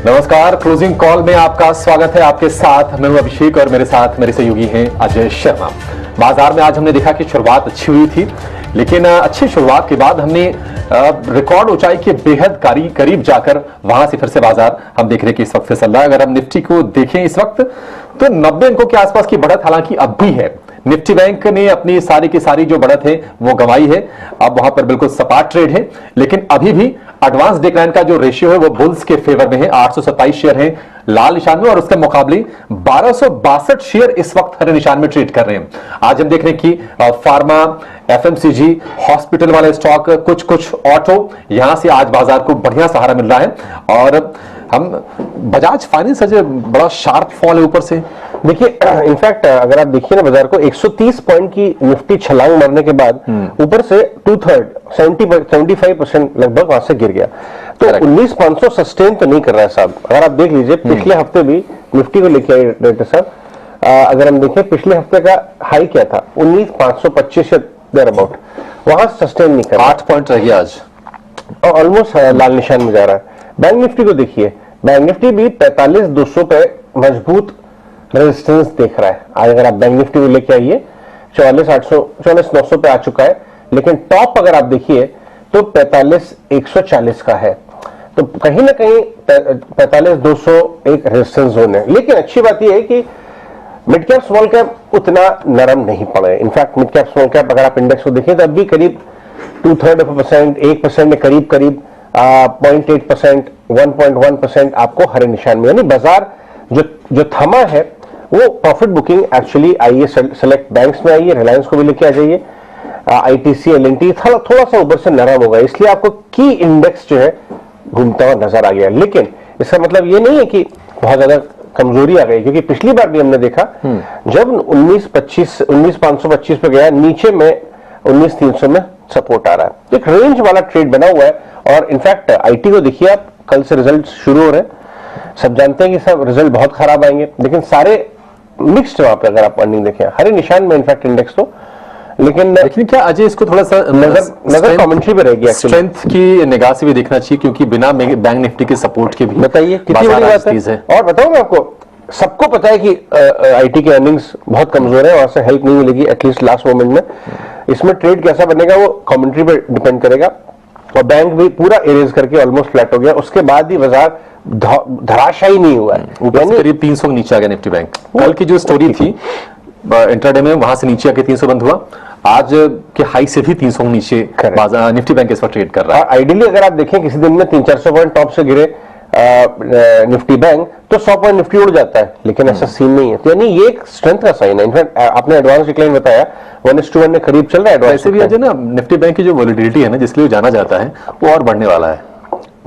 नमस्कार, closing call में आपका स्वागत है। आपके साथ मैं हूं अभिषेक और मेरे साथ मेरे सहयोगी हैं अजय शर्मा। बाजार में आज हमने देखा कि शुरुआत अच्छी हुई थी, लेकिन अच्छी शुरुआत के बाद हमने रिकॉर्ड ऊंचाई के बेहद करीब जाकर वहां से फिर से बाजार हम देख रहे हैं कि इस वक्त फिसल रहा है। अगर हम निफ्टी को देखें इस वक्त तो 90 अंकों के आसपास की बढ़त हालांकि अब भी है। निफ्टी बैंक ने अपनी सारी की सारी जो बढ़त है वो गंवाई है, अब वहां पर बिल्कुल सपाट ट्रेड है, लेकिन अभी भी एडवांस डिक्लाइन का जो रेशियो है वो बुल्स के फेवर में है। 827 शेयर हैं लाल निशान में और उसके मुकाबले 1262 शेयर इस वक्त हरे निशान में ट्रेड कर रहे हैं। आज हम देख रहे हैं कि फार्मा, एफएमसीजी, हॉस्पिटल वाले स्टॉक, कुछ ऑटो, यहां से आज बाजार को बढ़िया सहारा मिल रहा है। और हम बजाज फाइनेंस अजय बड़ा शार्प फॉल है ऊपर से। देखिए, इनफैक्ट अगर आप देखिए ना बाजार को 130 पॉइंट की निफ्टी छलांग मारने के बाद ऊपर से 75% लगभग वहां से गिर गया। तो 19,500 सस्टेन तो नहीं कर रहा है साहब। अगर आप देख लीजिए पिछले हफ्ते भी निफ्टी को लेके आए डायरेक्टर साहब, अगर हम देखें पिछले हफ्ते का हाई क्या था 19,525 देयर अबाउट, वहां सस्टेन नहीं कर रहा। 8 पॉइंट रह गया आज और ऑलमोस्ट लाल निशान में जा रहा है। बैंक निफ्टी को देखिए, बैंक निफ्टी भी 45,200 पे मजबूत रेजिस्टेंस देख रहा है। आज अगर आप बैंक निफ्टी को लेके आइए 44,900 पे आ चुका है, लेकिन टॉप अगर आप देखिए तो 45,140 का है। तो कहीं ना कहीं 45,200 एक रेजिस्टेंस जोन है। लेकिन अच्छी बात यह है कि मिड कैप स्मॉल कैप उतना नरम नहीं पड़े। In fact mid cap small cap अगर आप इंडेक्स को देखें तो अभी करीब 2/3%, 1% में करीब 0.8%, 1.1% आपको हरे निशान में, यानी बाजार जो थमा है वो प्रॉफिट बुकिंग एक्चुअली आई है। सेलेक्ट बैंक्स में आई है, रिलायंस को भी लेके आ जाइए, आईटीसी, एलएनटी थोड़ा सा ऊपर से नरम होगा, इसलिए आपको की इंडेक्स जो है घूमता हुआ नजर आ गया। लेकिन इसका मतलब ये नहीं है कि बहुत ज्यादा कमजोरी आ गई, क्योंकि पिछली बार भी हमने देखा जब 19,525 पे गया, नीचे में 19,300 में सपोर्ट आ रहा है। तो एक रेंज वाला ट्रेड बना हुआ है। और इनफैक्ट आईटी को देखिए आप, कल से रिजल्ट शुरू हो रहे हैं, सब जानते हैं कि सब रिजल्ट बहुत खराब आएंगे, लेकिन सारे मिक्स्ड वहां पे अगर आप अर्निंग देखें हरे निशान में इनफैक्ट इंडेक्स तो। लेकिन क्या अजय इसको थोड़ा सा नजर कमेंट्री पे रहेगी, स्ट्रेंथ की निगाह से भी देखना चाहिए, क्योंकि बिना बैंक निफ्टी के सपोर्ट के भी बताइए कितनी बड़ी बात है। और बताऊं मैं आपको, सबको पता है कि आईटी के अर्निंग्स बहुत कमजोर है, वहां से हेल्प नहीं मिलेगी एटलीस्ट लास्ट मोमेंट में। इसमें ट्रेड कैसा बनेगा वो कमेंट्री पे डिपेंड करेगा। और बैंक भी पूरा इरेज करके ऑलमोस्ट फ्लैट हो गया, उसके बाद भी बाजार धराशायी नहीं हुआ है। ऊपर से करीब 300 नीचे आ गया निफ्टी बैंक। कल की जो स्टोरी थी इंट्राडे में, वहां से नीचे आके 300 बंद हुआ, आज के हाई से भी 300 नीचे निफ्टी बैंक इस वक्त ट्रेड कर रहा है। आइडियली अगर आप देखें किसी दिन में 300-400 पॉइंट टॉप से गिरे निफ्टी बैंक तो 100 पॉइंट निफ्टी उड़ जाता है, लेकिन ऐसा सीन नहीं है। तो यानी ये एक स्ट्रेंथ का साइन है। इनफैक्ट आपने एडवांस डिक्लाइन बताया 1:1 में करीब चल रहा है। वैसे भी आज ना निफ्टी बैंक की जो वॉलिटिलिटी है ना, जिसलिए जाना जाता है, वो और बढ़ने वाला है।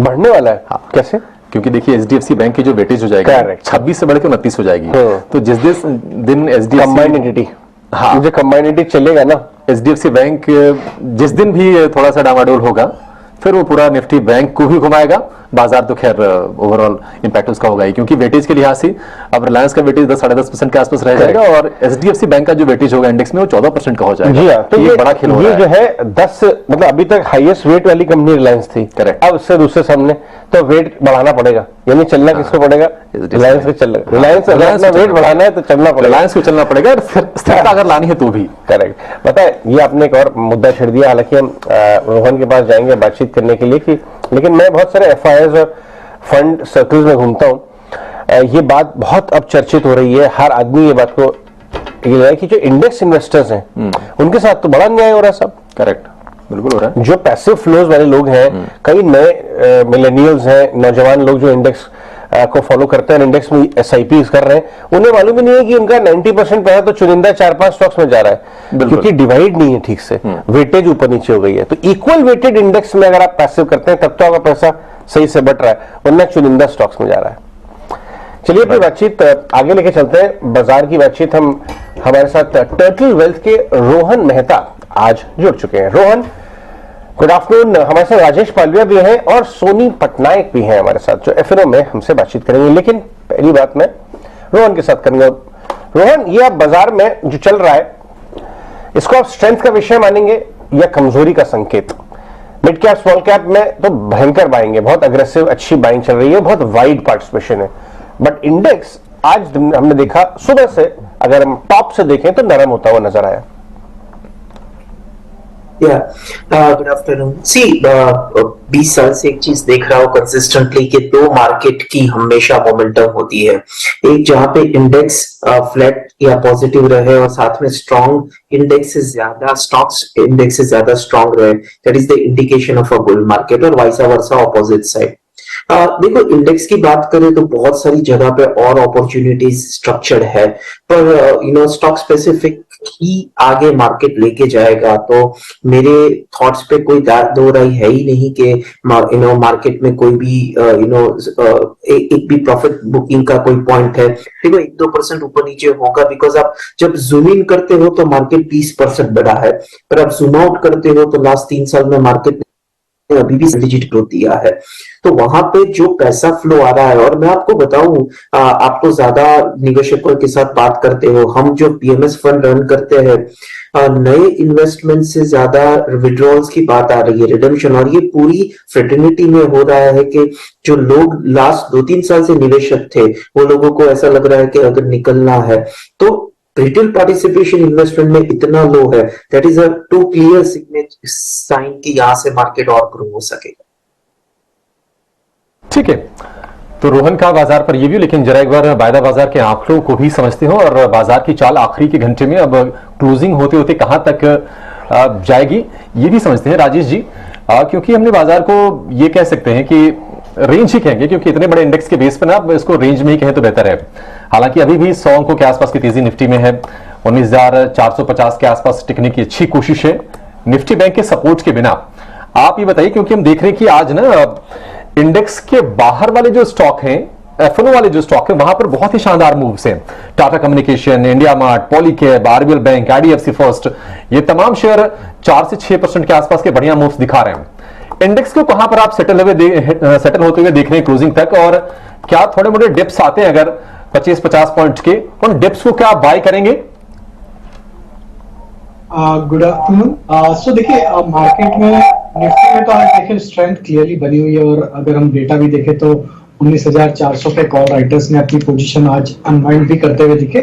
बढ़ने वाला है? हाँ। कैसे? क्योंकि देखिए एचडीएफसी बैंक की जो वेटेज हो जाएगी 26 से बढ़ के 29 हो जाएगी। तो जिस दिन एचडीएफसी कंबाइंड एंटिटी, हाँ, मुझे कंबाइंड एंटिटी चलेगा ना, एचडीएफसी बैंक जिस दिन भी थोड़ा सा डामाडोल होगा, फिर वो पूरा निफ्टी बैंक को भी घुमाएगा। बाजार तो खैर ओवरऑल इंपैक्ट उसका होगा ही, क्योंकि वेटेज के लिहाज से अब रिलायंस का वेटेज 10-10.5% के आसपास रह जाएगा और एचडीएफसी बैंक का जो वेटेज होगा इंडेक्स में वो 14% का हो जाएगा। जी हाँ, तो ये बड़ा खेल हो रहा है। जो है 10, मतलब अभी तक हाईएस्ट वेट वाली कंपनी रिलायंस थी, करेक्ट। अब उससे दूसरे सामने तो वेट बढ़ाना पड़ेगा, यानी चलना किसको पड़ेगा? रिलायंस को चलना। रिलायंस अपना वेट बढ़ाना है तो चलना पड़ेगा, रिलायंस को चलना पड़ेगा, स्थिरता अगर लानी है तो भी। करेक्ट। पता है, ये आपने एक और मुद्दा छेड़ दिया। हालांकि हम रोहन के पास जाएंगे बातचीत करने के लिए कि, लेकिन मैं बहुत सारे एफआईआईज और फंड सर्कल्स में घूमता हूं, ये बात बहुत अब चर्चित हो रही है। हर आदमी ये बात को ये है कि जो इंडेक्स इन्वेस्टर्स हैं उनके साथ तो बड़ा अन्याय हो रहा है। सब करेक्ट, बिल्कुल हो रहा है। जो पैसिव फ्लोज वाले लोग हैं, कई नए मिलेनियल्स हैं, नौजवान लोग जो इंडेक्स को फॉलो करते हैं, इंडेक्स में एसआईपीज कर रहे हैं, उन्हें मालूम ही नहीं है कि उनका 90% पैसा तो चुनिंदा 4-5 स्टॉक्स में जा रहा है, क्योंकि डिवाइड नहीं है ठीक से, वेटेज ऊपर नीचे हो गई है। तो इक्वल वेटेड इंडेक्स में अगर आप पैसिव करते हैं तब तो आपका पैसा सही से बट रहा है, वरना चुनिंदा स्टॉक्स में जा रहा है। चलिए अपनी बातचीत आगे लेके चलते हैं, बाजार की बातचीत। हमारे साथ टर्टल वेल्थ के रोहन मेहता आज जुड़ चुके हैं। Rohan, good afternoon. हमारे साथ राजेश पालविया भी हैं और सोनी पटनायक भी हैं हमारे साथ, जो एफएनओ में हमसे बातचीत करेंगे। लेकिन पहली बात मैं रोहन के साथ करूंगा। रोहन, ये आप बाजार में जो चल रहा है, इसको आप स्ट्रेंथ का विषय मानेंगे या कमजोरी का संकेत? मिड कैप स्मॉल कैप में तो भयंकर बाइंग है, बहुत अग्रेसिव अच्छी बाइंग चल रही है, बहुत वाइड पार्टिसिपेशन है। बट इंडेक्स आज हमने देखा सुबह से, अगर हम टॉप से देखें तो नरम होता हुआ नजर आया। Good afternoon. 20 साल से एक चीज देख रहा हूँ कंसिस्टेंटली कि दो मार्केट की हमेशा मोमेंटम होती है, एक जहां पे इंडेक्स फ्लैट या पॉजिटिव रहे और साथ में स्ट्रॉन्ग इंडेक्स से ज्यादा स्टॉक्स इंडेक्स से ज्यादा स्ट्रॉन्ग रहे, that is the indication of a bull market, और वाइस वर्सा ऑपोजिट साइड। देखो, इंडेक्स की बात करें तो बहुत सारी जगह पे और अपॉर्चुनिटीज स्ट्रक्चर्ड है, पर स्टॉक स्पेसिफिक ही आगे मार्केट लेके जाएगा। तो मेरे थॉट्स पे कोई दो राय है ही नहीं कि मार्केट में कोई भी एक भी प्रॉफिट बुकिंग का कोई पॉइंट है। देखो, 1-2% ऊपर नीचे होगा, बिकॉज आप जब जूम इन करते हो तो मार्केट 20% बढ़ा है, पर आप जूम आउट करते हो तो लास्ट 3 साल में मार्केट अभी भी डिजिट ग्रोथ दिया है। तो वहां पे जो पैसा फ्लो आ रहा है, और मैं आपको बताऊं, आप तो ज्यादा निवेशकों के साथ बात करते हो, हम जो पीएमएस फंड रन करते हैं, नए इन्वेस्टमेंट से ज्यादा विड्रॉल्स की बात आ रही है, रिडेम्पशन, और ये पूरी फ्रेटर्निटी में हो रहा है कि जो लोग लास्ट 2-3 साल से निवेशक थे, वो लोगों को ऐसा लग रहा है कि अगर निकलना है तो रिटेल पार्टिसिपेशन इन्वेस्टमेंट में इतना लो है, that is a too clear sign कि यहां से मार्केट और ग्रो हो सकेगा। ठीक है, तो रोहन का बाजार पर ये भी, लेकिन जरा एक बार वायदा बाजार के आंकड़ों को भी समझते हो और बाजार की चाल आखिरी के घंटे में अब क्लोजिंग होते होते कहां तक जाएगी ये भी समझते हैं राजेश जी, क्योंकि हमने बाजार को ये कह सकते हैं कि रेंज ही कहेंगे, क्योंकि इतने बड़े इंडेक्स के बेस पर ना इसको रेंज में ही कहें तो बेहतर है। हालांकि अभी भी 100 अंकों के आसपास की तेजी निफ्टी में है, 19,450 के आसपास टिकने की अच्छी कोशिश है निफ्टी बैंक के सपोर्ट के बिना। आप ये बताइए, क्योंकि हम देख रहे हैं कि आज ना इंडेक्स के बाहर वाले जो स्टॉक हैं, एफएनओ वाले जो स्टॉक है, वहां पर बहुत ही शानदार मूव्स हैं। Tata communication, India mart, Polycab, RBL bank, IDFC first, ये तमाम शेयर 4 से 6% के आसपास के बढ़िया मूव्स दिखा रहे हैं। इंडेक्स को कहां पर आप सेटल होते हुए देख रहे हैं क्लोजिंग तक, और क्या थोड़े मोटे डिप्स आते हैं अगर 25-50 पॉइंट के, उन डिप्स को क्या आप बाय करेंगे? Good afternoon. सो देखिए, मार्केट में निफ्टी में तो आज देखिए स्ट्रेंथ क्लियरली बनी हुई है, और अगर हम डेटा भी देखें तो 19,400 पे कॉल राइटर्स ने अपनी पोजीशन आज अनवाइंड भी करते हुए दिखे।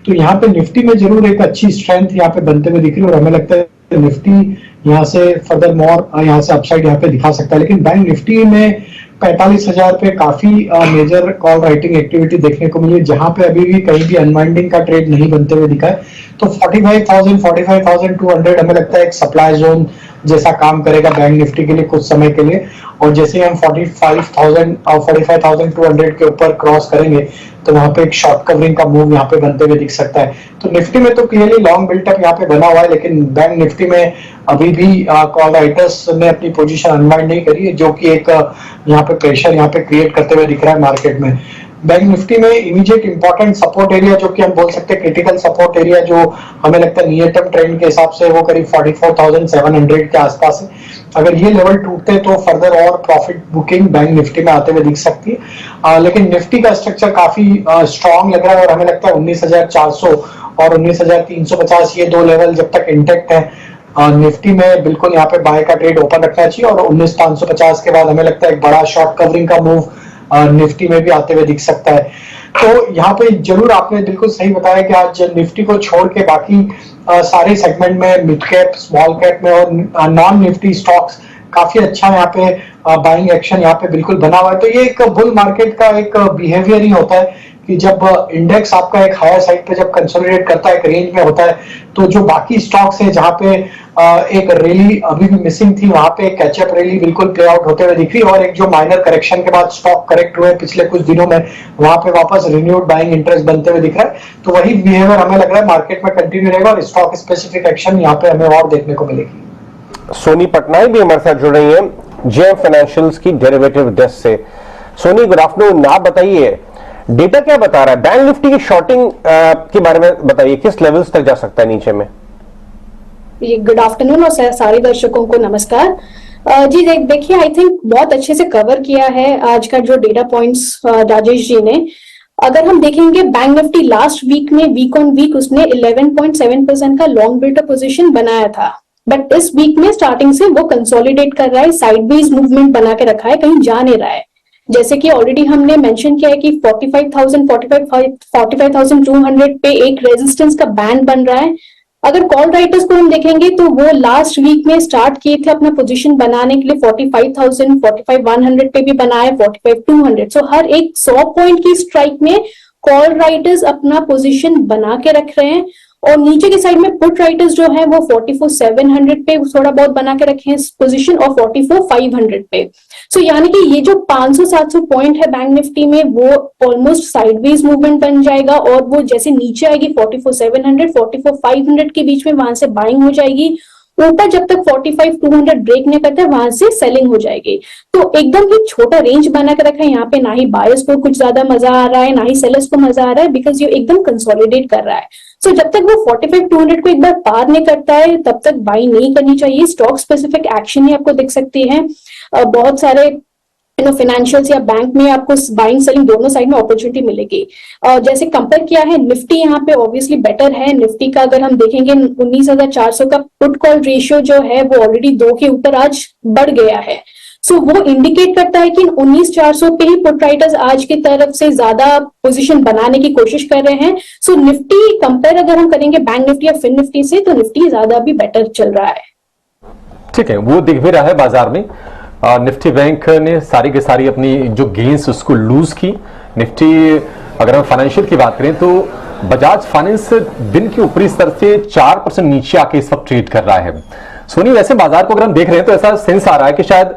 तो यहाँ पे निफ्टी में जरूर एक अच्छी स्ट्रेंथ यहाँ पे बनते हुए दिख रही है, और हमें लगता है निफ्टी यहाँ से फर्दर मोर यहाँ से अपसाइड यहाँ पे दिखा सकता है। लेकिन बैंक निफ्टी में 45,000 पे काफी मेजर कॉल राइटिंग एक्टिविटी देखने को मिली, जहां पे अभी भी कहीं भी अनवाइंडिंग का ट्रेड नहीं बनते हुए दिखा है। तो 45,200 हमें लगता है एक सप्लाई जोन जैसा काम करेगा बैंक निफ्टी के लिए कुछ समय के लिए, और जैसे ही हम 45,000 और 45,200 के ऊपर क्रॉस करेंगे तो वहां पे एक शॉर्ट कवरिंग का मूव यहाँ पे बनते हुए दिख सकता है। तो निफ्टी में तो क्लियरली लॉन्ग बिल्टअप यहाँ पे बना हुआ है, लेकिन बैंक निफ्टी में अभी भी कॉल राइटर्स ने अपनी पोजीशन अनवाइंड नहीं करी है, जो कि एक यहाँ पे प्रेशर यहाँ पे क्रिएट करते हुए दिख रहा है मार्केट में। बैंक निफ्टी में इमीडिएट इंपॉर्टेंट सपोर्ट एरिया, जो कि हम बोल सकते हैं क्रिटिकल सपोर्ट एरिया, जो हमें लगता है नियर टर्म ट्रेंड के हिसाब से वो करीब 44,700 के आसपास है। अगर ये लेवल टूटते तो फर्दर और प्रॉफिट बुकिंग बैंक निफ्टी में आते हुए दिख सकती है। लेकिन निफ्टी का स्ट्रक्चर काफी स्ट्रॉन्ग लग रहा है, और हमें लगता है 19,400 और 19,350 ये दो लेवल जब तक इंटेक्ट है निफ्टी में बिल्कुल यहाँ पे बाय का ट्रेड ओपन रखना चाहिए, और 19,550 के बाद हमें लगता है एक बड़ा शॉर्ट कवरिंग का मूव निफ्टी में भी आते हुए दिख सकता है। तो यहाँ पे जरूर आपने बिल्कुल सही बताया कि आज निफ्टी को छोड़ के बाकी सारे सेगमेंट में, मिड कैप, स्मॉल कैप में और नॉन निफ्टी स्टॉक्स काफी अच्छा यहाँ पे बाइंग एक्शन यहाँ पे बिल्कुल बना हुआ है। तो ये एक बुल मार्केट का एक बिहेवियर ही होता है कि जब इंडेक्स आपका एक हायर साइड पे जब कंसोलिडेट करता है, एक रेंज में होता है, तो जो बाकी स्टॉक्स हैं जहाँ पे एक रैली अभी भी मिसिंग थी, वहां पे कैचअप रैली बिल्कुल प्ले आउट होते हुए दिख रही है, और एक जो माइनर करेक्शन के बाद स्टॉक करेक्ट हुए पिछले कुछ दिनों में, वहां पे वापस रिन्यूड बाइंग इंटरेस्ट बनते हुए दिख रहा है। तो वही बिहेवियर हमें लग रहा है मार्केट में कंटिन्यू रहेगा, और स्टॉक स्पेसिफिक एक्शन यहाँ पे हमें और देखने को मिलेगी। सोनी पटनायक भी हमारे साथ जुड़ रही है जेएम फाइनेंशियल्स की डेरिवेटिव डेस्क से। Soni, good afternoon. आप बताइए डेटा क्या बता रहा है, बैंक निफ्टी की शॉर्टिंग के बारे में बताइए, किस लेवल्स तक जा सकता है नीचे में? गुड आफ्टरनून और सारे दर्शकों को नमस्कार। जी देखिए, आई थिंक बहुत अच्छे से कवर किया है आज का जो डेटा पॉइंट्स राजेश जी ने। अगर हम देखेंगे बैंक निफ्टी लास्ट वीक में वीक ऑन वीक उसने 11.7% का लॉन्ग बिल्टअप पोजीशन बनाया था, बट इस वीक में स्टार्टिंग से वो कंसोलिडेट कर रहा है, साइडवेज मूवमेंट बना के रखा है, कहीं जा नहीं रहा है। जैसे कि ऑलरेडी हमने मेंशन किया है कि 45,200 पे एक रेजिस्टेंस का बैंड बन रहा है। अगर कॉल राइटर्स को हम देखेंगे तो वो लास्ट वीक में स्टार्ट किए थे अपना पोजीशन बनाने के लिए 45,000, 45,100 पे भी बनाए, 45,200। सो हर एक 100 पॉइंट की स्ट्राइक में कॉल राइटर्स अपना पोजीशन बना के रख रहे हैं, और नीचे के साइड में पुट राइटर्स जो है वो 44,700 पे थोड़ा बहुत बना के रखे हैं पोजीशन, और 44,500 पे। सो यानी कि ये जो 500-700 पॉइंट है बैंक निफ्टी में, वो ऑलमोस्ट साइडवेज मूवमेंट बन जाएगा, और वो जैसे नीचे आएगी 44,700, 44,500 के बीच में वहां से बाइंग हो जाएगी। ऊपर जब तक 45,200 ब्रेक नहीं करता है वहां से सेलिंग हो जाएगी। तो एकदम ही छोटा रेंज बना के रखा है यहाँ पे, ना ही बायर्स को कुछ ज्यादा मजा आ रहा है, ना ही सेलर्स को मजा आ रहा है, बिकॉज ये एकदम कंसोलिडेट कर रहा है। सो जब तक वो 45,200 को एक बार पार नहीं करता है तब तक बाई नहीं करनी चाहिए। स्टॉक स्पेसिफिक एक्शन ही आपको दिख सकती है, बहुत सारे फाइनेंशियल्स या बैंक में आपको बाइंग सेलिंग दोनों साइड में अपॉर्चुनिटी मिलेगी। जैसे कंपेयर किया है निफ्टी यहाँ पे ऑब्वियसली बेटर है। निफ्टी का अगर हम देखेंगे 19,400 का पुट कॉल रेशियो जो है वो ऑलरेडी 2 के ऊपर आज बढ़ गया है। सो वो इंडिकेट करता है कि 19,400 पे ही पुट राइटर्स आज की तरफ से ज्यादा पोजीशन बनाने की कोशिश कर रहे हैं। सो निफ्टी कंपेयर अगर हम करेंगे बैंक निफ्टी या फिन निफ्टी से, तो निफ्टी ज्यादा भी बेटर चल रहा है। ठीक है, वो दिख भी रहा है बाजार में। निफ्टी बैंक ने सारी की सारी अपनी जो गेंस उसको लूज की। निफ्टी अगर हम फाइनेंशियल की बात करें तो बजाज फाइनेंस दिन के ऊपरी स्तर से 4% नीचे आके इस वक्त ट्रेड कर रहा है। सोनी, वैसे बाजार को अगर हम देख रहे हैं तो ऐसा सेंस आ रहा है कि शायद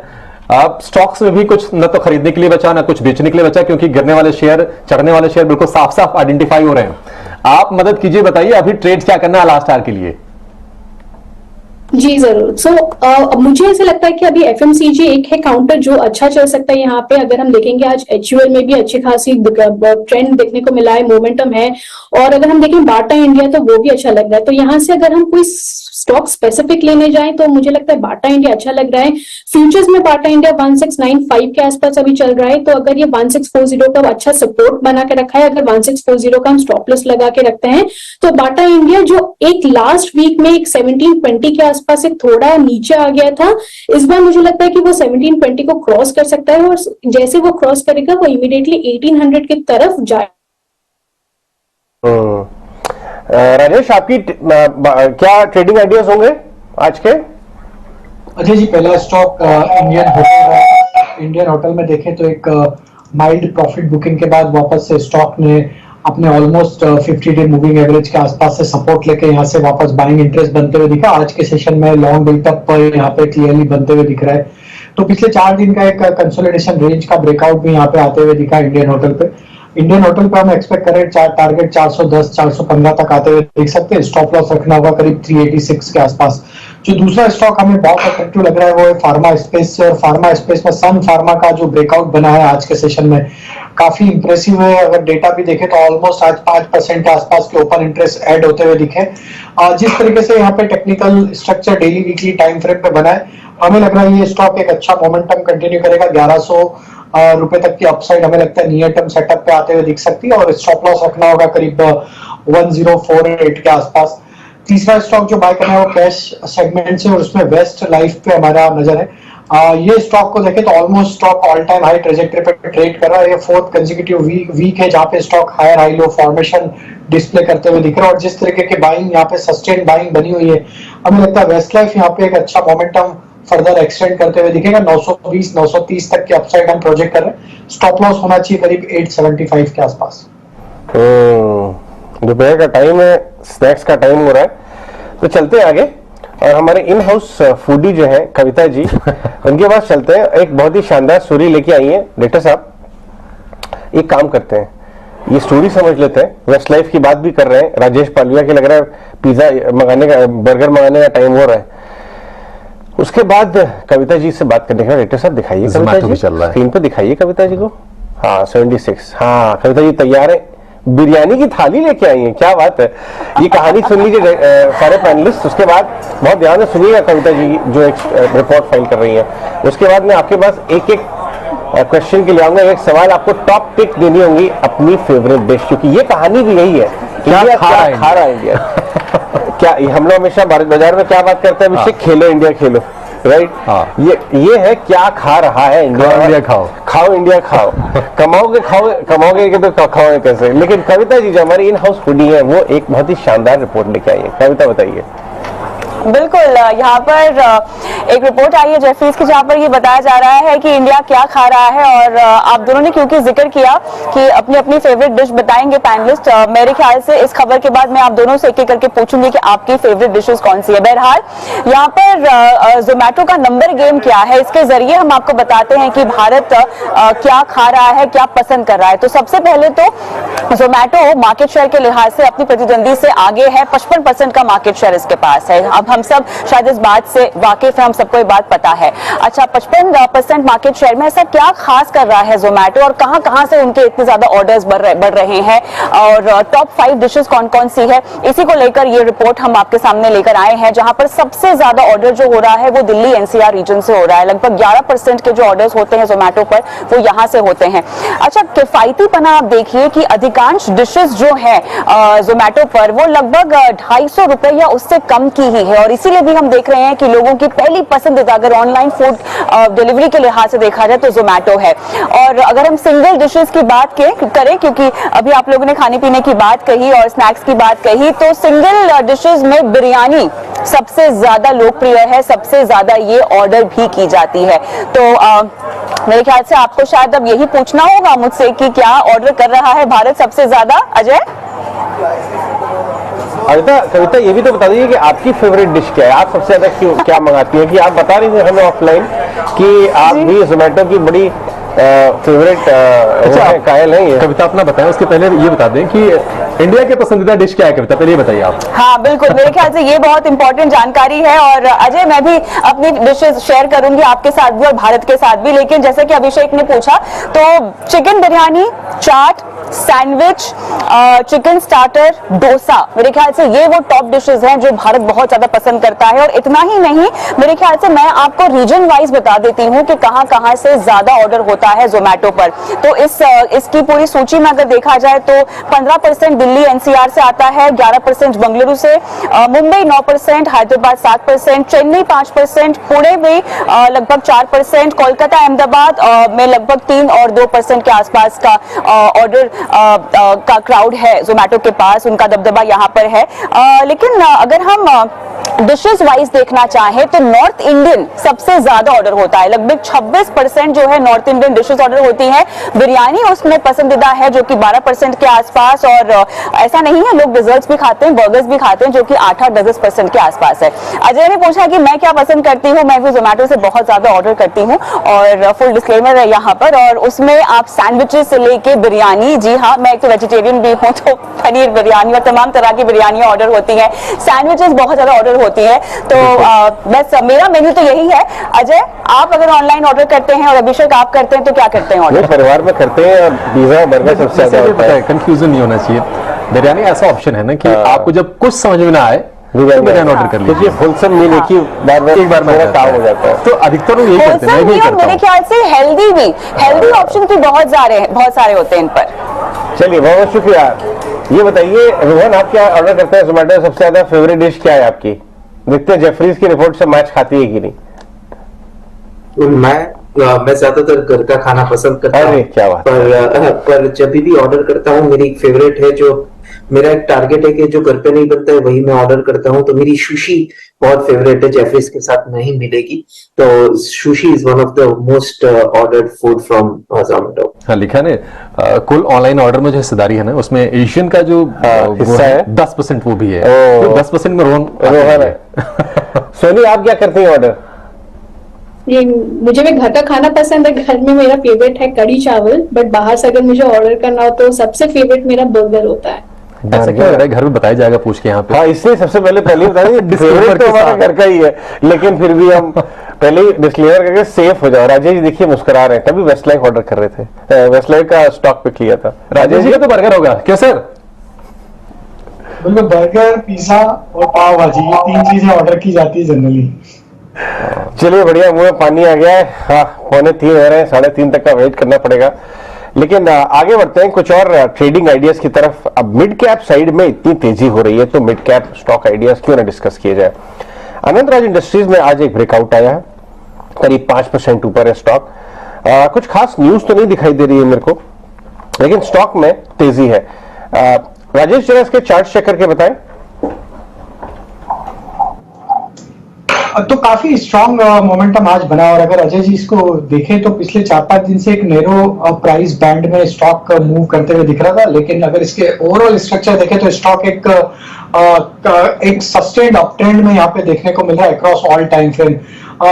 स्टॉक्स में भी कुछ न तो खरीदने के लिए बचा ना कुछ बेचने के लिए बचा, क्योंकि गिरने वाले शेयर चढ़ने वाले शेयर बिल्कुल साफ साफ आइडेंटिफाई हो रहे हैं। आप मदद कीजिए, बताइए अभी ट्रेड क्या करना है लास्ट आवर के लिए। जी जरूर। सो मुझे ऐसा लगता है कि अभी एफएमसीजी एक है काउंटर जो अच्छा चल सकता है यहाँ पे। अगर हम देखेंगे आज एचयूएल में भी अच्छी खासी ट्रेंड देखने को मिला है, मोमेंटम है, और अगर हम देखें बाटा इंडिया तो वो भी अच्छा लग रहा है। तो यहाँ से अगर हम कोई स्टॉक स्पेसिफिक लेने जाएं तो मुझे लगता है बाटा इंडिया अच्छा लग रहा है। फ्यूचर्स में बाटा इंडिया 1695 के आसपास अभी चल रहा है, तो अगर ये 1640 का अच्छा सपोर्ट बना के रखा है, अगर 1640 का हम स्टॉप लॉस लगा के रखते हैं तो बाटा इंडिया जो एक लास्ट वीक में एक 1720 के आसपास से थोड़ा नीचे आ गया था, इस बार मुझे लगता है कि वो 1720 को क्रॉस कर सकता है, और जैसे वो क्रॉस करेगा वो इमीडिएटली 1800 की तरफ जाए। राजेश, आपकी क्या ट्रेडिंग आइडियाज होंगे आज के? अजय जी, पहला स्टॉक इंडियन होटल है। इंडियन होटल में देखें तो एक माइल्ड प्रॉफिट बुकिंग के बाद वापस से स्टॉक ने अपने ऑलमोस्ट 50 डे मूविंग एवरेज के आसपास से सपोर्ट लेके यहाँ से वापस बाइंग इंटरेस्ट बनते हुए दिखा। आज के सेशन में लॉन्ग बिल्टअप यहाँ पे क्लियरली बनते हुए दिख रहा है। तो पिछले 4 दिन का एक कंसोलिडेशन रेंज का ब्रेकआउट भी यहाँ पे आते हुए दिखा इंडियन होटल पे। इंडियन होटल पे हम एक्सपेक्ट करें टारगेट 410 415 तक आते हुए देख सकते हैं। स्टॉप लॉस रखना होगा करीब 386 के आसपास। जो दूसरा स्टॉक हमें बहुत अट्रैक्टिव लग रहा है वो है फार्मा स्पेस से, और फार्मा स्पेस में सन फार्मा का जो ब्रेकआउट बना है आज के सेशन में काफी इंप्रेसिव है। अगर डेटा भी देखें तो ऑलमोस्ट आज 5% के आसपास के ओपन इंटरेस्ट ऐड होते हुए दिखे। जिस तरीके से यहाँ पे technical structure daily weekly time frame पे बना है, हमें लग रहा है ये स्टॉक एक अच्छा मोमेंटम कंटिन्यू करेगा। 1100 रुपए तक की अपसाइड हमें लगता है नियर टर्म सेटअप पे आते हुए दिख सकती है, और स्टॉप लॉस रखना होगा करीब 1048 के आसपास। तीसरा स्टॉक जो बाय करना है वो कैश सेगमेंट से, और उसमें वेस्ट लाइफ पे हमारा नजर है। ये स्टॉक को देखें तो almost stock all time high trajectory पे ट्रेड कर रहा है। ये 4th कंसेक्यूटिव वीक है जहां पे stock higher high low formation display करते हुए दिख रहा है, और जिस तरीके की बाइंग यहाँ पे सस्टेन बाइंग बनी हुई है, हमें लगता है वेस्ट लाइफ यहाँ पे एक अच्छा मोमेंटम फर्दर एक्सटेंड करते हुए दिखेगा। 920 930 तक की अपसाइड हम प्रोजेक्ट कर रहे हैं। स्टॉप लॉस होना चाहिए करीब 875 के आसपास। दोपहर का टाइम है, स्नैक्स का टाइम हो रहा है, तो चलते हैं आगे। और हमारे इन हाउस फूडी जो है कविता जी, उनके पास चलते हैं। एक बहुत ही शानदार स्टोरी लेके आई है डायरेक्टर साहब। एक काम करते हैं, ये स्टोरी समझ लेते हैं, वेस्ट लाइफ की बात भी कर रहे हैं। राजेश पालविया के लग रहा है पिज्जा मंगाने का, बर्गर मंगाने का टाइम हो रहा है। उसके बाद कविता जी से बात करने का। डायरेक्टर साहब दिखाइए कविता जी, स्क्रीन पे दिखाइए कविता जी को। हाँ 76, हाँ कविता जी तैयार है, बिरयानी की थाली लेके आई है, क्या बात है। ये कहानी सुन लीजिए सारे पैनलिस्ट, उसके बाद बहुत ध्यान से सुनिएगा कविता जी जो एक रिपोर्ट फाइल कर रही है। उसके बाद मैं आपके पास एक एक क्वेश्चन के लिए आऊंगा। एक सवाल आपको टॉप पिक देनी होगी अपनी फेवरेट डिश, क्योंकि ये कहानी भी यही है, इंडिया क्या खा रहा है इंडिया। क्या हम लोग हमेशा भारत बाजार में क्या बात करते हैं अभिषेक, खेलो इंडिया खेलो, राइट। हाँ। ये है क्या खा रहा है इंडिया, खाओ इंडिया खाओ, खाओ इंडिया खाओ। कमाओगे कि तो खाओगे कैसे। लेकिन कविता जी जो हमारी इन हाउस फूडी है वो एक बहुत ही शानदार रिपोर्ट लेके आई है। कविता बताइए। बिल्कुल, यहाँ पर एक रिपोर्ट आई है जेफरीज की जहाँ पर ये बताया जा रहा है कि इंडिया क्या खा रहा है। और आप दोनों ने क्योंकि जिक्र किया कि अपनी अपनी फेवरेट डिश बताएंगे पैनलिस्ट, मेरे ख्याल से इस खबर के बाद मैं आप दोनों से एक एक करके पूछूंगी कि आपकी फेवरेट डिशेस कौन सी है। बहरहाल यहाँ पर जोमेटो का नंबर गेम क्या है, इसके जरिए हम आपको बताते हैं कि भारत क्या खा रहा है, क्या पसंद कर रहा है। तो सबसे पहले तो जोमेटो मार्केट शेयर के लिहाज से अपनी प्रतिद्वंदी से आगे है, 55% का मार्केट शेयर इसके पास है। अब हम सब शायद इस बात से वाकिफ है, हम सबको ये बात पता है। अच्छा, 55% मार्केट शेयर में ऐसा क्या खास कर रहा है जोमेटो और कहां से उनके इतने ज्यादा ऑर्डर्स बढ़ रहे हैं और टॉप 5 डिशेस कौन कौन सी है, इसी को लेकर ये रिपोर्ट हम आपके सामने लेकर आए हैं। जहां पर सबसे ज्यादा ऑर्डर जो हो रहा है वो दिल्ली एनसीआर रीजन से हो रहा है। लगभग 11% के जो ऑर्डर्स होते हैं जोमेटो पर वो यहां से होते हैं। अच्छा, किफायतीपना आप देखिए कि अधिकांश डिशेस जो है जोमेटो पर वो लगभग 250 रुपए या उससे कम की ही है। और इसीलिए भी हम देख रहे हैं कि लोगों की पहली पसंदीदा अगर ऑनलाइन फूड डिलीवरी के लिहाज से देखा जाए तो जोमेटो है। और अगर हम सिंगल डिशेस की बात करें, क्योंकि अभी आप लोगों ने खाने पीने की बात कही और स्नैक्स की बात कही, तो सिंगल डिशेस में बिरयानी सबसे ज्यादा लोकप्रिय है, सबसे ज्यादा ये ऑर्डर भी की जाती है। तो मेरे ख्याल से आपको शायद अब यही पूछना होगा मुझसे कि क्या ऑर्डर कर रहा है भारत सबसे ज्यादा। अजय, कविता ये भी तो बता दीजिए कि आपकी फेवरेट डिश क्या है, आप सबसे ज्यादा क्या मंगाती हैं। कि आप बता रही थी हमें ऑफलाइन कि आप भी जोमेटो की बड़ी फेवरेट कायल है। कविता अपना बताएं, उसके पहले ये बता दें कि इंडिया के पसंदीदा डिश क्या है। कविता पहले ये बताइए आप। हाँ बिल्कुल, मेरे ख्याल से ये बहुत इंपॉर्टेंट जानकारी है। और अजय, मैं भी अपनी डिशेस शेयर करूंगी आपके साथ भी और भारत के साथ भी। लेकिन जैसे कि अभिषेक ने पूछा, तो चिकन बिरयानी, चाट, सैंडविच, चिकन स्टार्टर, डोसा, मेरे ख्याल से ये वो टॉप डिशेस हैं जो भारत बहुत ज्यादा पसंद करता है। और इतना ही नहीं, मेरे ख्याल से मैं आपको रीजन वाइज बता देती हूँ कि कहां से ज्यादा ऑर्डर होता है जोमेटो पर। तो इसकी पूरी सूची में अगर देखा जाए तो 15% दिल्ली एनसीआर से आता है, 11% बेंगलुरु से, मुंबई 9%, हैदराबाद 7%, चेन्नई 5%, पुणे में लगभग 4%, कोलकाता, अहमदाबाद में लगभग 3 और 2% के आसपास का ऑर्डर का क्राउड है जोमेटो के पास, उनका दबदबा यहाँ पर है। लेकिन अगर हम डिशेस वाइज देखना चाहें तो नॉर्थ इंडियन सबसे ज्यादा ऑर्डर होता है, लगभग 26% जो है नॉर्थ इंडियन डिशेस ऑर्डर होती है। बिरयानी उसमें पसंदीदा है जो कि 12% के आसपास। और ऐसा नहीं है, लोग डिजर्ट्स भी खाते हैं, बर्गर्स भी खाते हैं जो कि 8-10% के आसपास है। अजय ने पूछा कि मैं क्या पसंद करती हूँ, मैं भी जोमेटो से बहुत ज्यादा ऑर्डर करती हूँ और फुल डिस्क्लेमर है यहाँ पर। और उसमें आप सैंडविचेस से लेके बिरयानी, जी हाँ, मैं एक तो वेजिटेरियन भी हूँ, तो पनीर बिरयानी और तमाम तरह की बिरयानियां ऑर्डर होती है, सैंडविचेस बहुत ज्यादा ऑर्डर होती है। तो बस मेरा मेन्यू तो यही है। अजय, आप अगर ऑनलाइन ऑर्डर करते हैं और अभिषेक आप करते हैं तो क्या करते हैं ऑर्डर? परिवार में करते हैं, पिज्जा बर्गर सबसे ज्यादा। कंफ्यूजन नहीं होना चाहिए। बिरयानी ऐसा ऑप्शन है ना कि आपको जब कुछ समझ में ना आए बिरयानी ऑर्डर कर लीजिए। होलसम मील एक बार में काम हो जाता है। तो अधिकतर लोग यही करते हैं, मैं भी करता हूं। मेरे ख्याल से हेल्दी ऑप्शन भी बहुत सारे होते हैं इन पर। चलिए, बहुत शुक्रिया। ये बताइए रोहन, आप क्या ऑर्डर करते हैं जोमेटो, सबसे ज्यादा फेवरेट डिश क्या है आपकी? देखते हैं जेफरीज की रिपोर्ट से मैच खाती है कि नहीं। मैं ज्यादातर घर का खाना पसंद करता हूँ, क्या बात। पर जब भी ऑर्डर करता हूँ, मेरी एक फेवरेट है, जो मेरा एक टारगेट है कि जो घर पे नहीं बनता है वही मैं ऑर्डर करता हूँ। तो मेरी सुशी बहुत फेवरेट है, जेफरीज के साथ नहीं मिलेगी। तो sushi is one of the most ordered food from Zomato. हाँ, लिखा ने कुल ऑनलाइन ऑर्डर में जो हिस्सेदारी है ना, उसमें एशियन का जो हिस्सा है 10% वो भी है। तो 10% में रोहन है। सोनी, आप क्या करते हैं ऑर्डर? ये मुझे भी घर का खाना पसंद है। घर में मेरा फेवरेट है कढ़ी चावल, बट बाहर से अगर मुझे ऑर्डर करना हो तो सबसे फेवरेट मेरा बर्गर होता है। ऐसा क्यों लग रहा है? घर में बताया जाएगा पूछ के यहाँ पे। हाँ, इसलिए सबसे पहले बता दें, फेवरेट तो हमारा घर का ही है, लेकिन फिर भी हम पहले ही डिस्क्लेमर करके सेफ हो जाओ। राजेश जी देखिए मुस्कुरा रहे हैं, तभी वेस्टलाइफ ऑर्डर कर रहे थे, वेस्टलाइफ का स्टॉक पिक लिया था। राजेश जी का तो बर्गर होगा क्यों सर? बिल्कुल, बर्गर, पिज्जा और पाव भाजी, ये 3 चीजें ऑर्डर की जाती है जनरली। चलिए, बढ़िया, मुंह में पानी आ गया है। हाँ, 2:45 हो रहे हैं, 3:30 तक का वेट करना पड़ेगा। लेकिन आगे बढ़ते हैं कुछ और ट्रेडिंग आइडियाज की तरफ। अब मिड कैप साइड में इतनी तेजी हो रही है तो मिड कैप स्टॉक आइडियाज क्यों ना डिस्कस किए जाए। अनंतराज इंडस्ट्रीज में आज एक ब्रेकआउट आया है, करीब 5% ऊपर है स्टॉक। कुछ खास न्यूज तो नहीं दिखाई दे रही है मेरे को, लेकिन स्टॉक में तेजी है। राजेश जरा इसके चार्ट चेक करके बताएं। तो काफी स्ट्रांग मोमेंटम आज बना, और अगर अजय जी इसको देखें तो पिछले 4-5 दिन से एक नैरो प्राइस बैंड में स्टॉक मूव करते हुए दिख रहा था, लेकिन अगर इसके ओवरऑल स्ट्रक्चर देखें तो स्टॉक एक सस्टेन्ड अप ट्रेंड में यहाँ पे देखने को मिल रहा है अक्रॉस ऑल टाइम फ्रेम।